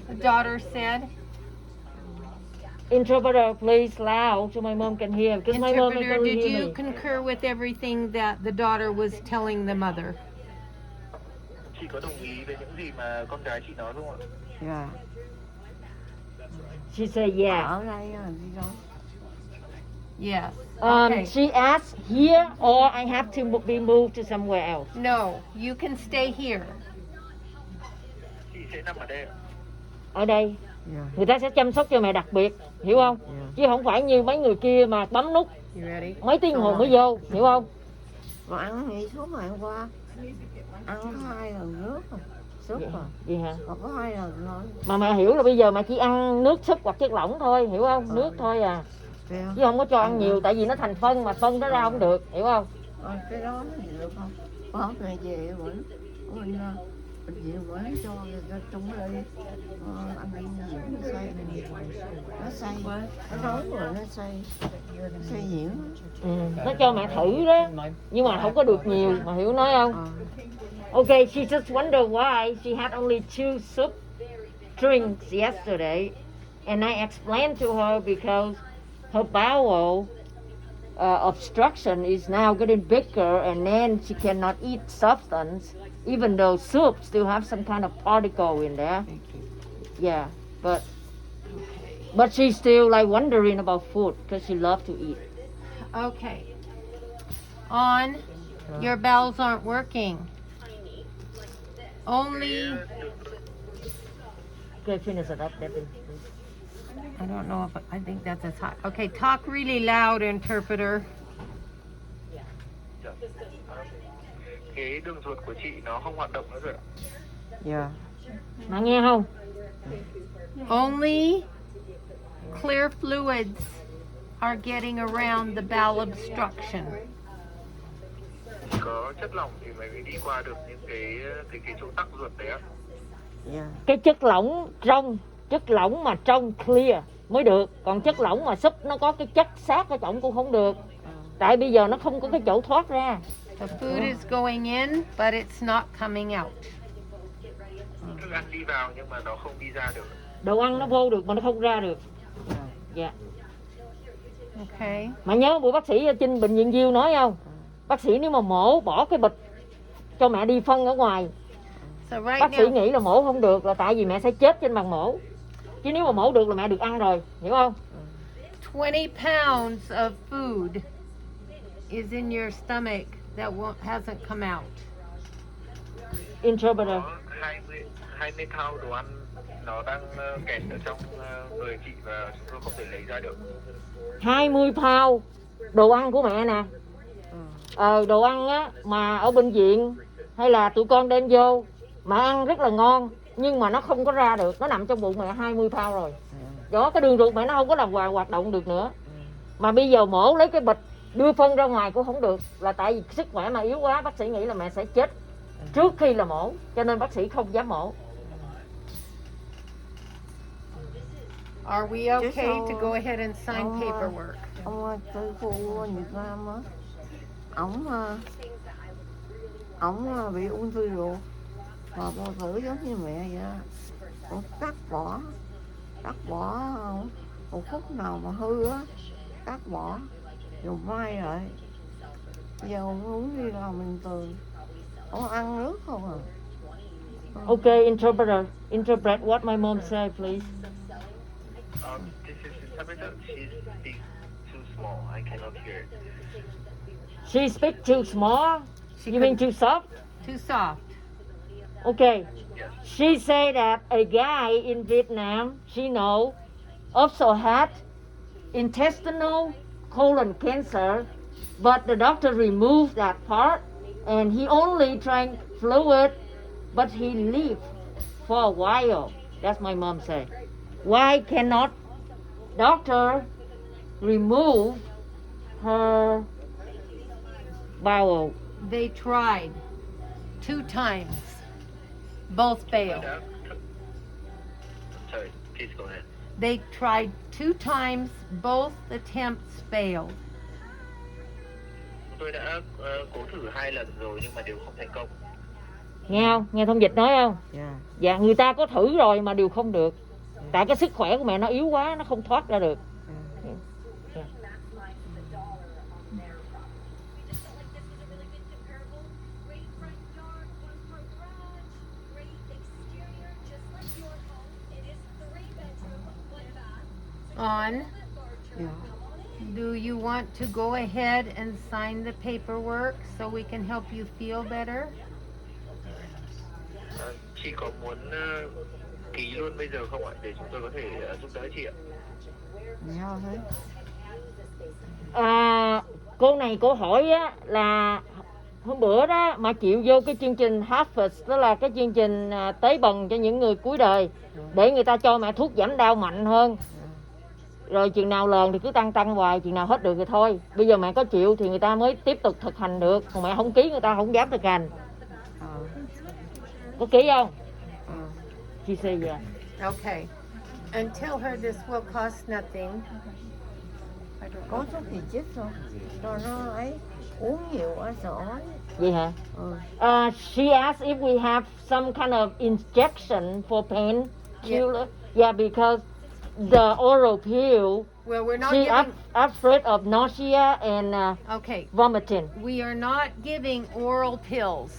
the daughter said? Interpreter, please, loud so my mom can hear. Because my mom Interpreter, can did hear you me. concur with everything that the daughter was telling the mother? Chị có đồng ý với những gì mà con gái chị nói không ạ? She said yeah. Yes. Okay. She asked here or I have to be moved to somewhere else. No, you can stay here. Chị sẽ nằm ở đây ạ. Ở đây. Yeah. Người ta sẽ chăm sóc cho mẹ đặc biệt, hiểu không? Yeah. Chứ không phải như mấy người kia mà bấm nút You ready? mấy tiếng hồ mới vô, hiểu không? Mà ăn nghỉ suốt ngày hôm qua. Ăn có 2 lần nước rồi. Súp à. Vậy hả? Mà có 2 lần thôi. Mà mẹ hiểu là bây giờ mẹ chỉ ăn nước súp hoặc chất lỏng thôi, hiểu không? Nước thôi à. Kêu. Chứ không có cho ăn nhiều tại vì nó thành phân mà phân nó ra không được, hiểu không? Cái đó nó gì được không? Có ngày về mình bệnh viện mới cho người ta trong đây ăn đi nhiễm nó say nó nấu rồi nó say nhiễm. Nó cho mẹ thử đó nhưng mà không có được nhiều, mà hiểu nói không? Okay, she just wondered why she had only 2 soup drinks yesterday, and I explained to her because her bowel obstruction is now getting bigger, and then she cannot eat substance, even though soup still have some kind of particle in there. Yeah, but she's still like wondering about food because she loves to eat. Okay. On. Your bells aren't working. Only. Okay, finish it up, Debbie. I don't know if I think that's as hot. Okay, talk really loud, interpreter. Cái đường ruột của chị nó không hoạt động nữa rồi ạ. Dạ. Mà nghe không? Only clear fluids are getting around the bowel obstruction. Có chất lỏng thì mới đi qua được những cái chỗ tắc ruột đấy ạ. Dạ. Cái chất lỏng mà trong clear mới được, còn chất lỏng mà súp nó có cái chất xác ở trong cũng không được, tại bây giờ nó không có cái chỗ thoát ra. The food is going in, but it's not coming out. Thức ăn đi vào nhưng mà nó không đi ra được. Đồ ăn nó vô được mà nó không ra được. Dạ. Okay. Mà nhớ buổi bác sĩ ở trên bệnh viện Diêu nói không? Bác sĩ nếu mà mổ bỏ cái bịch cho mẹ đi phân ở ngoài, So right bác sĩ now, nghĩ là mổ không được là tại vì mẹ sẽ chết trên bàn mổ. Chứ nếu mà mổ được là mẹ được ăn rồi, hiểu không? 20 pounds of food is in your stomach that hasn't come out. Interpreter. Có 20 pound đồ ăn nó đang kẹt ở trong người chị và chúng tôi không thể lấy ra được. 20 pound đồ ăn của mẹ nè. Đồ ăn á mà ở bệnh viện hay là tụi con đem vô mà ăn rất là ngon nhưng mà nó không có ra được, nó nằm trong bụng mẹ 20 pound rồi. Đó, cái đường ruột mẹ nó không có làm hoạt động được nữa. Mà bây giờ mổ lấy cái bịch đưa phân ra ngoài cũng không được, là tại vì sức khỏe mà yếu quá, bác sĩ nghĩ là mẹ sẽ chết trước khi là mổ, cho nên bác sĩ không dám mổ. Are we okay to go ahead and sign paperwork? Ông tư phu Việt Nam á, ổng bị ung thư ruột mà bao tử giống như mẹ vậy á. Ổng cắt bỏ một phút nào mà hư á, cắt bỏ rồi mai lại. Giờ ông uống đi nào mình từ ông ăn nước không à. Okay, interpret what my mom said, please. This is interpreter. She speaks too small. I cannot hear it. She speaks too small? You mean too soft? Too soft. Okay. Yes. She said that a guy in Vietnam, she know, also had intestinal colon cancer, but the doctor removed that part and he only drank fluid, but he lived for a while. That's my mom said. Why cannot doctor remove her bowel? They tried 2 times. Both failed. Sorry, please go ahead. They tried 2 times. Both attempts failed. Tôi đã cố thử 2 lần rồi nhưng mà đều không thành công. Nghe không? Nghe thông dịch nói không? Dạ. Dạ, người ta có thử rồi mà đều không được. Tại cái sức khỏe của mẹ nó yếu quá, nó không thoát ra được. On. Yeah. Do you want to go ahead and sign the paperwork so we can help you feel better? Chị có muốn ký luôn bây giờ không ạ, để chúng tôi có thể giúp đỡ chị ạ? Nhau thế. Cô này cô hỏi á, là hôm bữa đó mà chịu vô cái chương trình Harvest, đó là cái chương trình tế bần cho những người cuối đời, để người ta cho mẹ thuốc giảm đau mạnh hơn. Rồi chừng nào lần thì cứ tăng hoài, chừng nào hết được thì thôi. Bây giờ mẹ có chịu thì người ta mới tiếp tục thực hành được, còn mẹ không ký người ta không dám thực hành. Có ký không? She said yeah. Okay. And tell her this will cost nothing. Có thuốc gì chích không? Cho nó ấy uống nhiều quá sợ ói. Vậy hả? She asked if we have some kind of injection for pain killer. Yeah, because the oral pill, Well, we're not she giving. afraid of nausea and Okay. vomiting. We are not giving oral pills,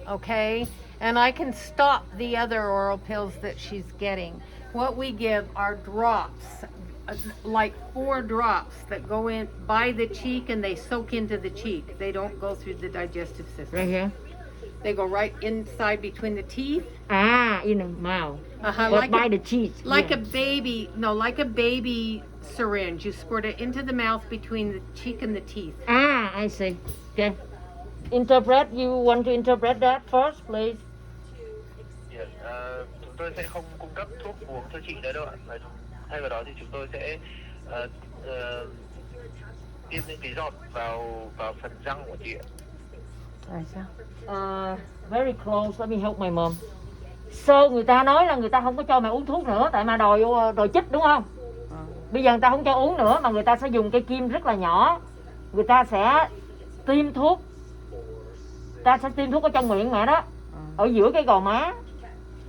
okay? And I can stop the other oral pills that she's getting. What we give are drops, like 4 drops that go in by the cheek and they soak into the cheek. They don't go through the digestive system. Right here. They go right inside between the teeth. In the mouth. Uh-huh, But like by a, the cheeks. like yeah. a baby, no, like a baby syringe. You squirt it into the mouth between the cheek and the teeth. I see. Okay. Interpret. You want to interpret that first, please? Yes. Chúng tôi sẽ không cung cấp thuốc uống cho chị nữa đâu ạ. Thay vào đó thì chúng tôi sẽ tiêm những cái giọt vào phần răng của chị ạ. Tại sao? Very close. Let me help my mom. So người ta nói là người ta không có cho mẹ uống thuốc nữa, tại mà đòi chích đúng không? Bây giờ người ta không cho uống nữa mà người ta sẽ dùng cây kim rất là nhỏ. Người ta sẽ tiêm thuốc. Ta sẽ tiêm thuốc ở trong miệng mẹ đó, ở giữa cái gò má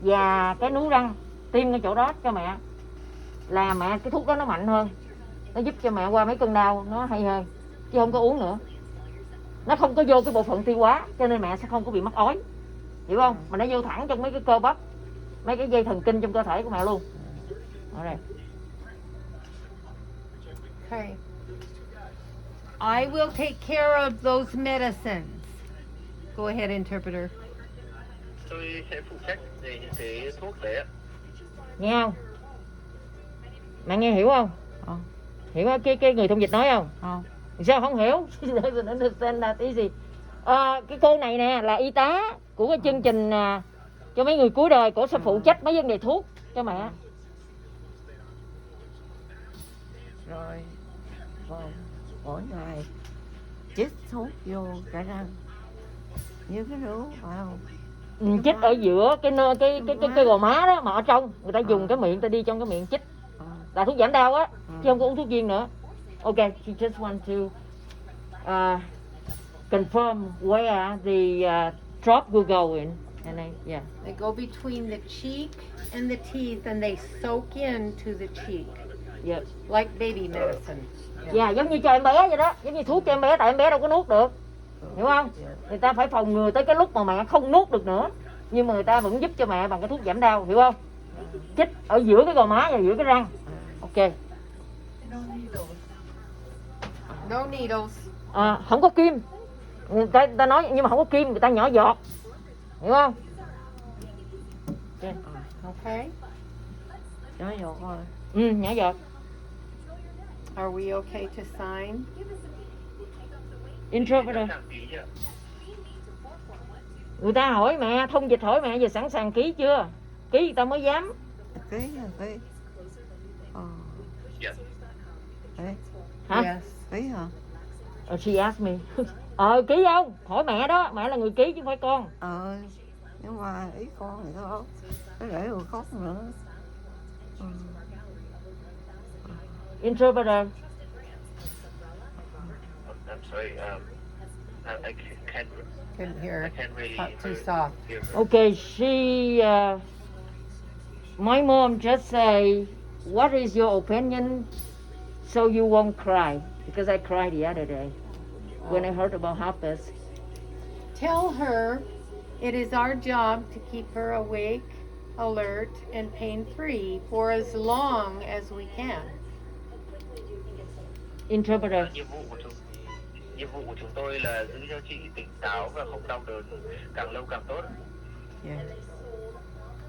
và cái núi răng, tiêm cái chỗ đó cho mẹ. Là mẹ cái thuốc đó nó mạnh hơn, nó giúp cho mẹ qua mấy cơn đau nó hay hơn, chứ không có uống nữa. Nó không có vô cái bộ phận tiêu hóa, cho nên mẹ sẽ không có bị mắc ói, hiểu không? Mà nó vô thẳng trong mấy cái cơ bắp, mấy cái dây thần kinh trong cơ thể của mẹ luôn. Ở đây. Okay. I will take care of those medicines. Go ahead, interpreter. Tôi sẽ phụ trách về những cái thuốc đấy ạ. Nghe không? Mẹ nghe hiểu không? Hiểu cái người thông dịch nói không? Sao không hiểu? Understand that easy. Cái cô này nè là y tá của cái chương trình cho mấy người cuối đời, cổ sẽ phụ trách mấy vấn đề thuốc cho mẹ. Rồi mỗi ngày chích thuốc vô cả răng như cái rượu phải không? Chích ở giữa cái gò má đó, mà ở trong người ta dùng cái miệng, ta đi trong cái miệng chích là thuốc giảm đau á, chứ không có uống thuốc viên nữa. Okay, she just want to confirm where the drop will go in, and yeah. They go between the cheek and the teeth and they soak into the cheek. Yeah. Like baby medicine. Dạ, giống như cho em bé vậy đó, giống như thuốc cho em bé, tại em bé đâu có nuốt được, hiểu không? Người ta phải phòng ngừa tới cái lúc mà mẹ không nuốt được nữa, nhưng mà người ta vẫn giúp cho mẹ bằng cái thuốc giảm đau, hiểu không? Chích ở giữa cái gò má và giữa cái răng. Ok. No needles. Không có kim. Người ta nói nhưng mà không có kim, người ta nhỏ giọt, hiểu không? Okay. Nhỏ giọt rồi. Nhỏ giọt. Are we okay to sign? Interpreter. Người ta hỏi mẹ, thông dịch hỏi mẹ giờ sẵn sàng ký chưa? Ký người ta mới dám. Ký. Yes. Hả? Yes. Ký hả? She asked me. Ký không? Hỏi mẹ đó, mẹ là người ký chứ không phải con. Nhưng mà ý con thì thôi, cái để rồi khóc nữa. Interpreter. I'm sorry. I can't. Couldn't hear. I can't really Too hear soft. her. Okay, my mom just say, what is your opinion so you won't cry? Because I cried the other day when I heard about herpes. Tell her it is our job to keep her awake, alert, and pain-free for as long as we can. Interpreter. Nhiệm vụ của chúng tôi là giữ cho chị tỉnh táo và không đau đớn càng lâu càng tốt. Yeah.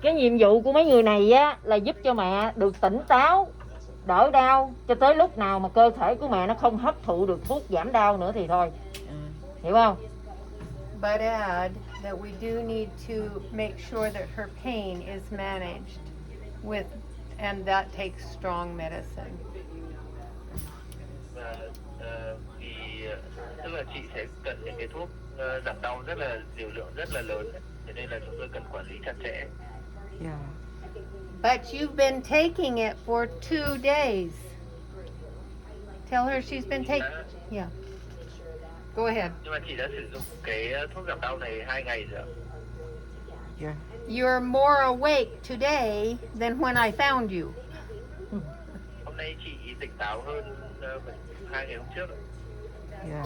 cái nhiệm vụ của mấy người này á là giúp cho mẹ được tỉnh táo, đỡ đau cho tới lúc nào mà cơ thể của mẹ nó không hấp thụ được thuốc giảm đau nữa thì thôi, hiểu không? But add that we do need to make sure that her pain is managed with, and that takes strong medicine. Và vì tức là chị sẽ cần những cái thuốc giảm đau rất là liều lượng rất là lớn, thế nên là chúng tôi cần quản lý chặt chẽ. Dạ. But you've been taking it for 2 days. Tell her she's been taking. Yeah. Go ahead. Nhưng mà chị đã sử dụng cái thuốc giảm đau này 2 ngày rồi. Dạ. You're more awake today than when I found you. Hôm nay chị tỉnh táo hơn 2 ngày hôm trước. Dạ.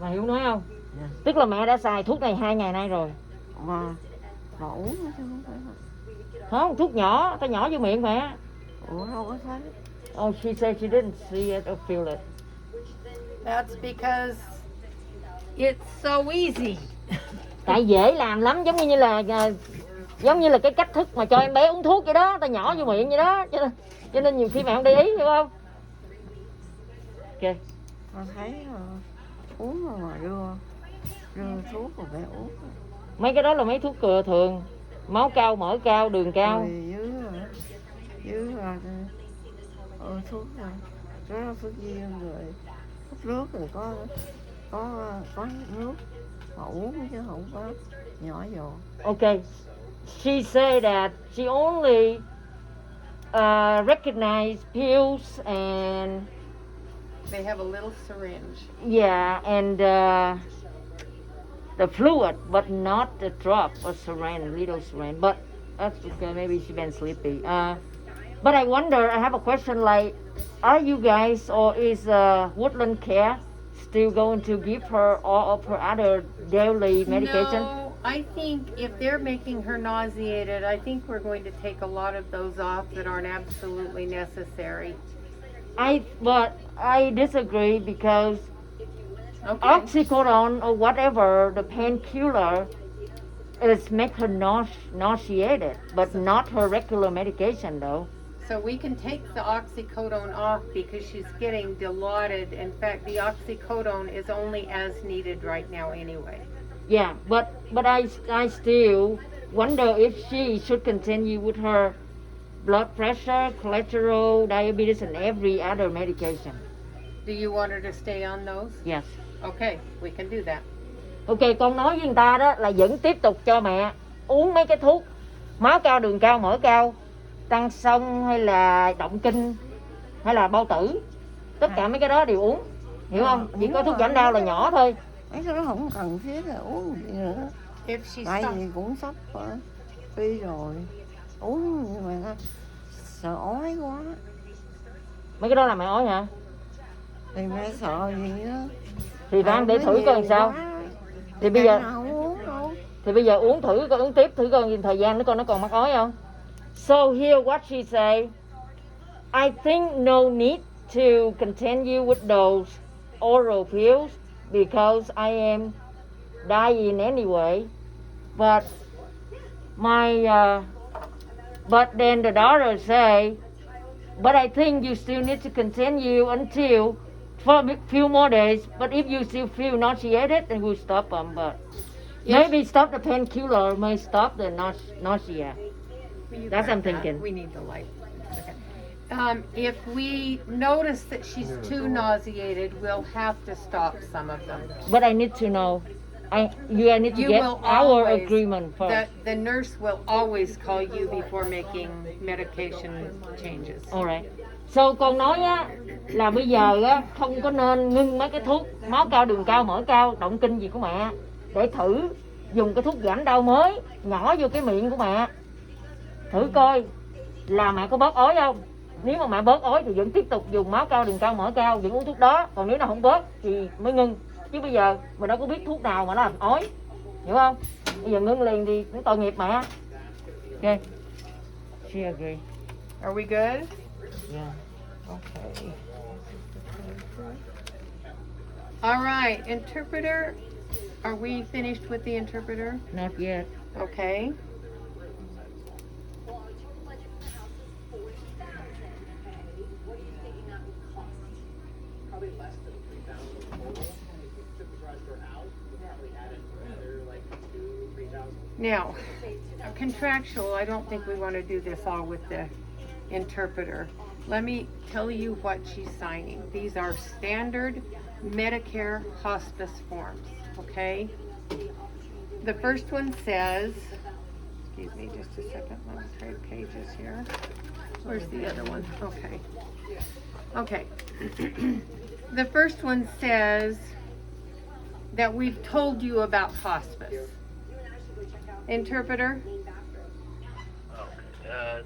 Mà hiểu nói không? Dạ. Tức là mẹ đã xài thuốc này 2 ngày nay rồi. Mà uống chứ không phải mà. Không, thuốc nhỏ, ta nhỏ vô miệng mẹ. Ủa đâu có thấy. Oh, she said she didn't see it or feel it. That's because it's so easy. Tại dễ làm lắm, giống như là cái cách thức mà cho em bé uống thuốc vậy đó, ta nhỏ vô miệng vậy đó, cho nên nhiều khi mẹ không để ý, hiểu không? Ok. Con thấy uống mà đưa thuốc rồi bé uống. Mấy cái đó là mấy thuốc thừa thường, máu cao, mỡ cao, đường cao. Rồi dưới là thuốc rồi, đó là thuốc viên rồi, hút nước rồi có nước mà uống chứ không có nhỏ vô. Okay. She said that she only recognized pills and They have a little syringe. yeah, and the fluid, but not the drop or syringe, little syringe. But that's okay. Maybe she's been sleepy. But I wonder. I have a question. Like, are you guys or is Woodland Care still going to give her all of her other daily medication? No, I think if they're making her nauseated, I think we're going to take a lot of those off that aren't absolutely necessary. But I disagree because Okay. oxycodone or whatever the painkiller is make her nauseated, but not her regular medication though. So we can take the oxycodone off because she's getting dilaudid. In fact, the oxycodone is only as needed right now anyway. Yeah, but I still wonder if she should continue with her blood pressure, cholesterol, diabetes, and every other medication. Do you want her to stay on those? Yes. Okay, we can do that. Ok, con nói với người ta đó là vẫn tiếp tục cho mẹ uống mấy cái thuốc máu cao, đường cao, mỡ cao, tăng xông hay là động kinh hay là bao tử. Tất cả mấy cái đó đều uống, hiểu không? Chỉ có thuốc giảm đau là nhỏ thôi. Mấy cái đó không cần thiết là uống gì nữa. If she Tại stops. vì cũng sắp đi rồi. Uống như vậy đó, sợ ói quá. Mấy cái đó là mẹ ói hả? Thì mẹ sợ gì đó. Thì ráng để thử coi làm sao. Thì bây giờ không uống đâu. Thì bây giờ uống thử coi, uống tiếp thử coi thời gian nó còn mắc ói không. So here what she say, I think no need to continue with those oral pills because I am dying anyway. But but then the doctor say, but I think you still need to continue until for a few more days. But if you still feel nauseated, then we'll stop them. But maybe stop the painkiller, may stop the nausea. You That's grab I'm that. thinking. We need the light. Okay. If we notice that she's too nauseated, we'll have to stop some of them. But I need to know. I need to You get will our always, agreement first. the nurse will always call you before making medication changes. Alright. So con nói á là bây giờ á không có nên ngưng mấy cái thuốc máu cao, đường cao, mỡ cao, động kinh gì của mẹ để thử dùng cái thuốc giảm đau mới nhỏ vô cái miệng của mẹ. Thử coi là mẹ có bớt ói không. Nếu mà mẹ bớt ói thì vẫn tiếp tục dùng máu cao, đường cao, mỡ cao, vẫn uống thuốc đó. Còn nếu nào không bớt thì mới ngưng. Chứ bây giờ mình đâu có biết thuốc nào mà nó làm ói, hiểu không? Bây giờ ngưng liền thì cũng tội nghiệp mẹ. Ok. She agree. Are we good? Yeah. Okay. All right, interpreter. Are we finished with the interpreter? Not yet. Okay. Now, contractual, I don't think we want to do this all with the interpreter. Let me tell you what she's signing. These are standard Medicare hospice forms, okay? The first one says, excuse me just a second, let me trade pages here. Where's the other one? Okay. Okay. The first one says that we've told you about hospice. Interpreter?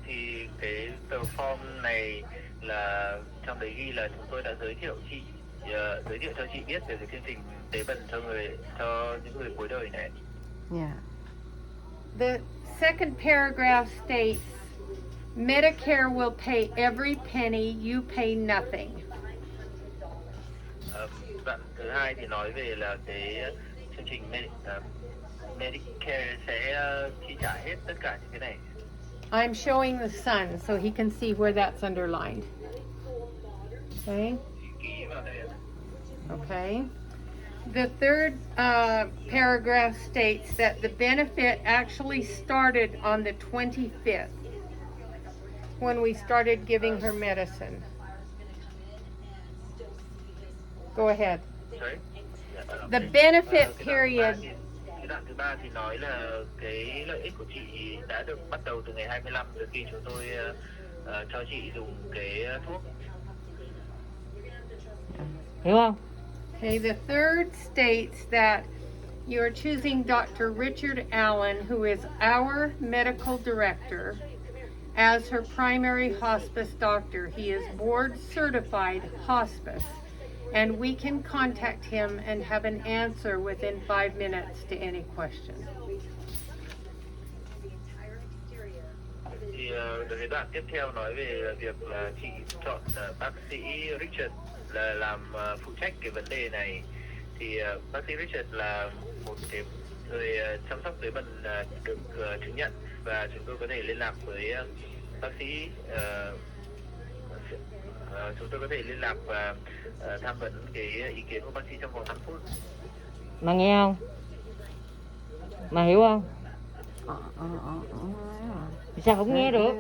Thì cái tờ form này là trong đấy ghi là chúng tôi đã giới thiệu cho chị biết về cái chương trình tế bần cho những người cuối đời này. Yeah. The second paragraph states, Medicare will pay every penny, you pay nothing. Đoạn thứ hai thì nói về là cái chương trình Medicare sẽ chi trả hết tất cả những cái này. I'm showing the son so he can see where that's underlined. Okay? Ký vào đây. Okay. The third paragraph states that the benefit actually started on the 25th when we started giving her medicine. Go ahead. Sorry? The benefit period. Cái đoạn thứ ba thì nói là cái lợi ích của chị đã được bắt đầu từ ngày 25 từ khi chúng tôi cho chị dùng cái thuốc. Hiểu không? Okay, the third states that you are choosing Dr. Richard Allen, who is our medical director, as her primary hospice doctor. He is board certified hospice, and we can contact him and have an answer within 5 minutes to any question. Thì cái đoạn tiếp theo nói về việc là chị chọn bác sĩ Richard là làm phụ trách cái vấn đề này. Thì bác sĩ Richard là một cái người chăm sóc tế bần được chứng nhận, và chúng tôi có thể liên lạc với bác sĩ, chúng tôi có thể liên lạc và tham vấn cái ý kiến của bác sĩ trong vòng 5 phút. Mà nghe không? Mà hiểu không? Sao không nghe được?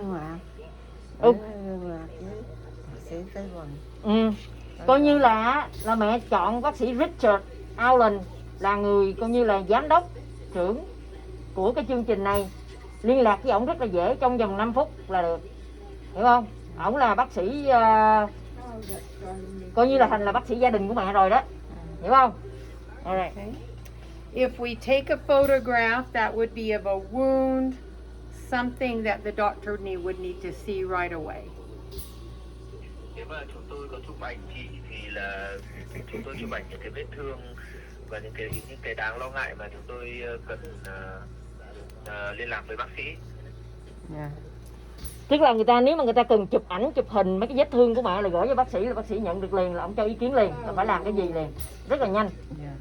Coi như là mẹ chọn bác sĩ Richard Allen là người coi như là giám đốc trưởng của cái chương trình này. Liên lạc với ổng rất là dễ, trong vòng 5 phút là được. Hiểu không? Ổng là bác sĩ coi như là thành là bác sĩ gia đình của mẹ rồi đó. Hiểu không? Alright. Okay. If we take a photograph, that would be of a wound, something that the doctor would need to see right away. Nếu mà chúng tôi có chụp ảnh chị thì là chúng tôi chụp ảnh những cái vết thương và những cái đáng lo ngại mà chúng tôi cần liên lạc với bác sĩ. Yeah. Tức là nếu mà người ta cần chụp ảnh, chụp hình mấy cái vết thương của mẹ là gửi cho bác sĩ, là bác sĩ nhận được liền, là ông cho ý kiến liền, là phải làm cái gì liền, rất là nhanh. Yeah.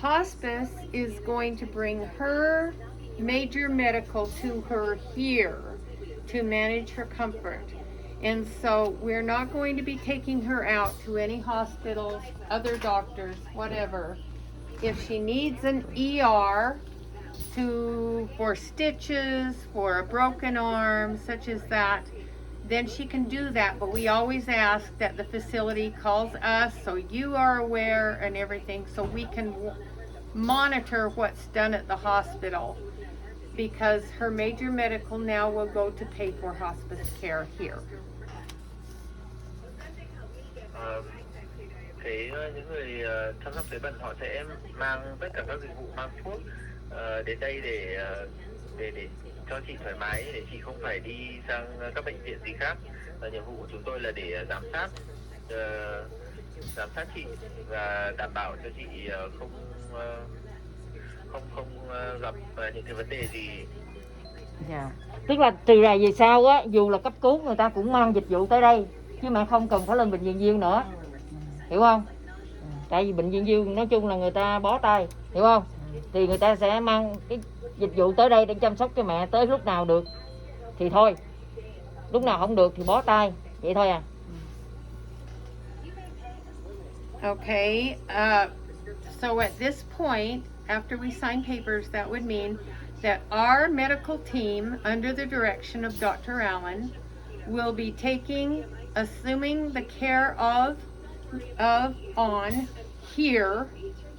Hospice is going to bring her major medical to her here to manage her comfort. And so we're not going to be taking her out to any hospitals, other doctors, whatever. If she needs an ER for stitches, for a broken arm, such as that, then she can do that. But we always ask that the facility calls us so you are aware and everything, so we can monitor what's done at the hospital, because her major medical now will go to pay for hospice care here. Những người chăm sóc tế bần họ sẽ mang tất cả các dịch vụ, mang thuốc đến đây để cho chị thoải mái, để chị không phải đi sang các bệnh viện gì khác. Nhiệm vụ của chúng tôi là để giám sát chị và đảm bảo cho chị không gặp những cái vấn đề gì. Yeah. Tức là từ này về sau á, dù là cấp cứu người ta cũng mang dịch vụ tới đây, chứ mẹ không cần phải lên bệnh viện Viên nữa. Hiểu không? Tại vì bệnh viện Viên nói chung là người ta bó tay, hiểu không? Thì người ta sẽ mang cái dịch vụ tới đây để chăm sóc cho mẹ, tới lúc nào được thì thôi, lúc nào không được thì bó tay, vậy thôi à. Okay, so at this point, after we sign papers, that would mean that our medical team, under the direction of Dr. Allen, will be assuming the care of on here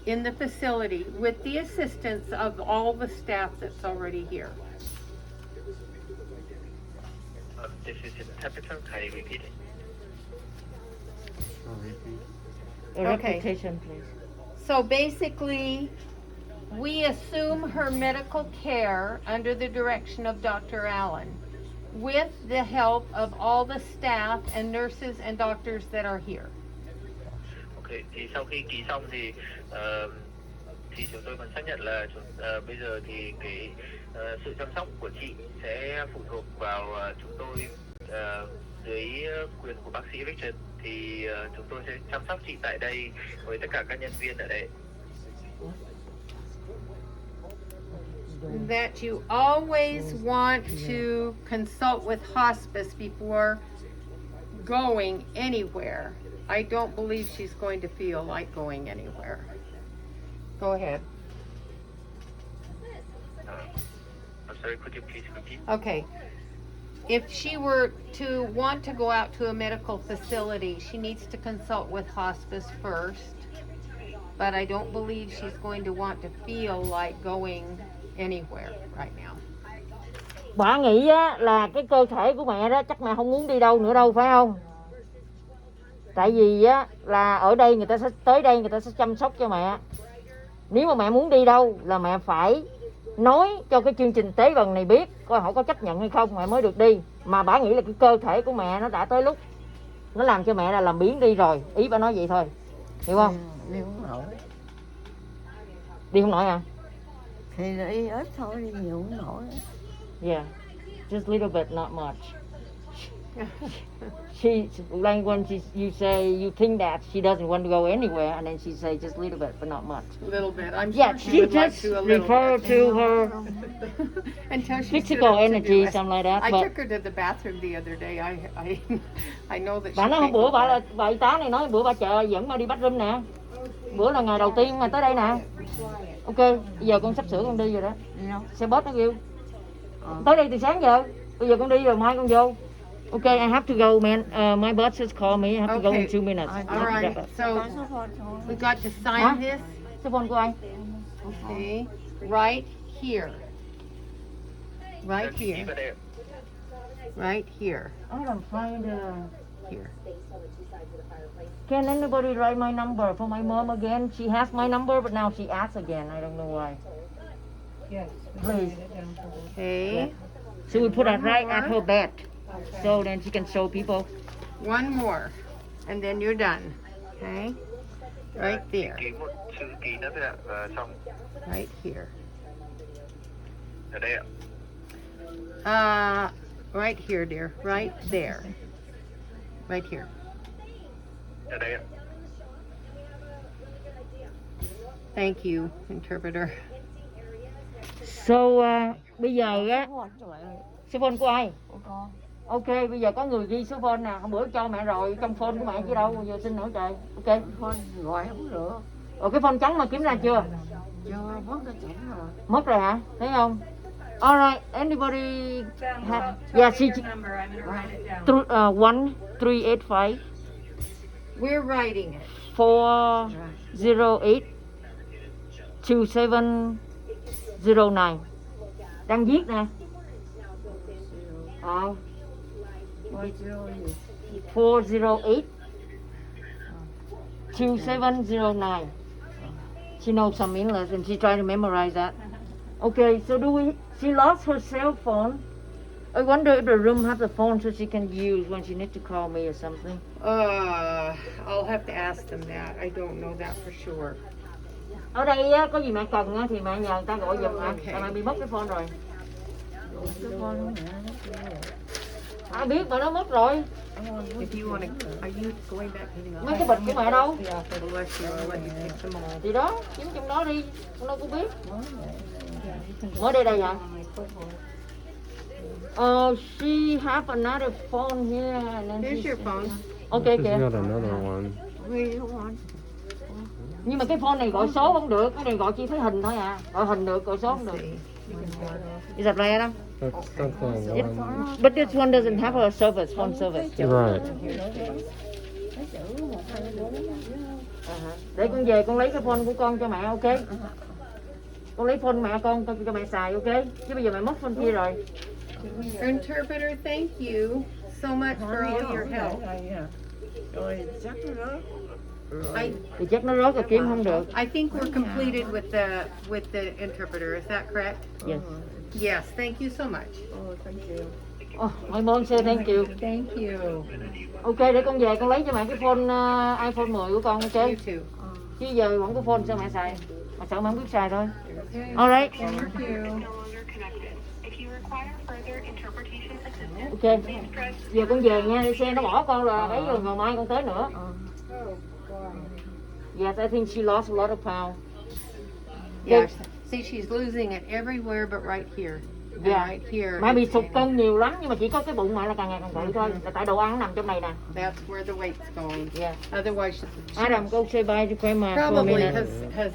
in the facility with the assistance of all the staff that's already here. This is interpreter. Can you repeat it? A Okay. repetition, please. So basically, we assume her medical care under the direction of Dr. Allen with the help of all the staff and nurses and doctors that are here. Ok, thì sau khi ký xong thì chúng tôi vẫn xác nhận là bây giờ thì cái sự chăm sóc của chị sẽ phụ thuộc vào chúng tôi dưới quyền của bác sĩ Richard, thì chúng tôi sẽ chăm sóc chị tại đây với tất cả các nhân viên ở đây. That you always want to consult with hospice before going anywhere. I don't believe she's going to feel like going anywhere. Go ahead. I'm sorry, could you please repeat? Okay. If she were to want to go out to a medical facility, she needs to consult with hospice first. But I don't believe she's going to want to feel like going anywhere right now. Bà nghĩ á, là cái cơ thể của mẹ đó chắc mẹ không muốn đi đâu nữa đâu, phải không? Tại vì á, là ở đây người ta sẽ tới đây người ta sẽ chăm sóc cho mẹ. Nếu mà mẹ muốn đi đâu là mẹ phải nói cho cái chương trình tế bần này biết, coi họ có chấp nhận hay không mẹ mới được đi. Mà bà nghĩ là cái cơ thể của mẹ nó đã tới lúc nó làm cho mẹ là làm biến đi rồi. Ý bà nói vậy thôi, hiểu không? Đi không nổi. Đi không nổi à? Thì đi ít thôi, đi nhiều không nổi. Yeah, just little bit, not much. She like when you say you think that she doesn't want to go anywhere, and then she say just a little bit, but not much. A little bit. I'm Yeah, sure she she would like just to a little refer bit. to her Until she physical energy, something like that. I But took her to the bathroom the other day. I know that she bà nói hôm can't bữa go bà là back. bà y tá này nói bữa bà chợ dẫn bà đi bathroom nè. Bữa là ngày đầu tiên mà tới đây nè. Ok, bây giờ con sắp sửa con đi rồi đó. Đi đâu? Xe bus nó kêu. Tới đây từ sáng giờ. Bây giờ con đi rồi mai con vô. Okay, I have to go, man. My boss has called me. I have to go in 2 minutes. All right. So Có số phone thôi. we got to sign Huh? this. Số phone của ai? Okay. Right here. Right Ký here. vào đây ạ. Right here. I don't find Here. Can anybody write my number for my mom again? She has my number, but now she asks again. I don't know why. Yes. Please. Okay. So we put it right at her bed, so then she can show people. One more. And then you're done. Okay. Right there. Ký một chữ ký nữa thôi ạ, và xong. Right here. Ở đây ạ. Right here, dear. Right there. Right here. Ở đây ạ. Thank you, interpreter. So bây giờ á, Số phone cho mẹ ơi, số phone của ai? của con. Ok, bây giờ có người ghi số phone nè, hôm bữa cho mẹ rồi, trong phone của mẹ chứ đâu, bây giờ xin nữa trời. Ok. Phone gọi không được. Rồi cái phone trắng mà kiếm ra chưa? Chưa mất cái chảnh rồi. Mất rồi hả? Thấy không? Alright, anybody have... Yeah, she... Number, I'm gonna write it down. 1385 We're writing it. 408 2709. Đang viết nè. 408 2709. She knows some English and she tried to memorize that. Okay, so she lost her cell phone. I wonder if the room has a phone so she can use when she needs to call me or something. I'll have to ask them that. I don't know that for sure. Ở đây á, có gì mẹ cần á, thì mẹ nhờ người ta gọi giùm hả? Okay. Tại mẹ bị mất cái phone rồi. Số phone của mẹ nó chưa rồi. Ai biết mà nó mất rồi. If you want to, are you going back getting Mấy cái bịch của mẹ đâu? Bless you. I'll let you take them all. Thì đó, kiếm trong đó đi. Con đâu có biết. Mới đây đây hả? She have another phone here. And then Here's she- your phone. Ok She's kìa. got another one. We don't want. Nhưng mà cái phone này gọi số không được. Cái này gọi chỉ thấy hình thôi à. Gọi hình được, gọi số không được. See. Is that right, Adam? That's the one. But this one doesn't have a service, phone service. Right. Để con về con lấy cái phone của con cho mẹ, ok? Con lấy phone mẹ con cho mẹ xài, ok? Chứ bây giờ mẹ mất phone kia rồi. Interpreter, thank you so much for all your help. Rồi chắc nó rớt. I Thì chắc nó rớt rồi kiếm không được. I think we're completed with the interpreter. Is that correct? Yes. Yes. Thank you so much. Oh, thank you. Oh, my mom say thank you. Thank you. Ok, để con về con lấy cho mẹ cái phone iPhone 10 của con, ok? You too. Chứ giờ vẫn có phone sao mẹ xài? Mà sợ mẹ không biết xài thôi. Alright. Thank you. If you require further interpretation assistance, Ok. please press Giờ con về nha, đi xe nó bỏ con rồi, mấy giờ ngày mai con tới nữa. Yes, I think she lost a lot of pound. Yes. See, she's losing it everywhere but right here. And Yeah. right here. Mẹ bị it's sụt gaining. cân nhiều lắm nhưng mà chỉ có cái bụng mẹ là càng ngày càng bự thôi. Là tại đồ ăn nó nằm trong này nè. That's where the weight's going. Yeah. Otherwise, Adam, go say bye to grandma for a probably minute. has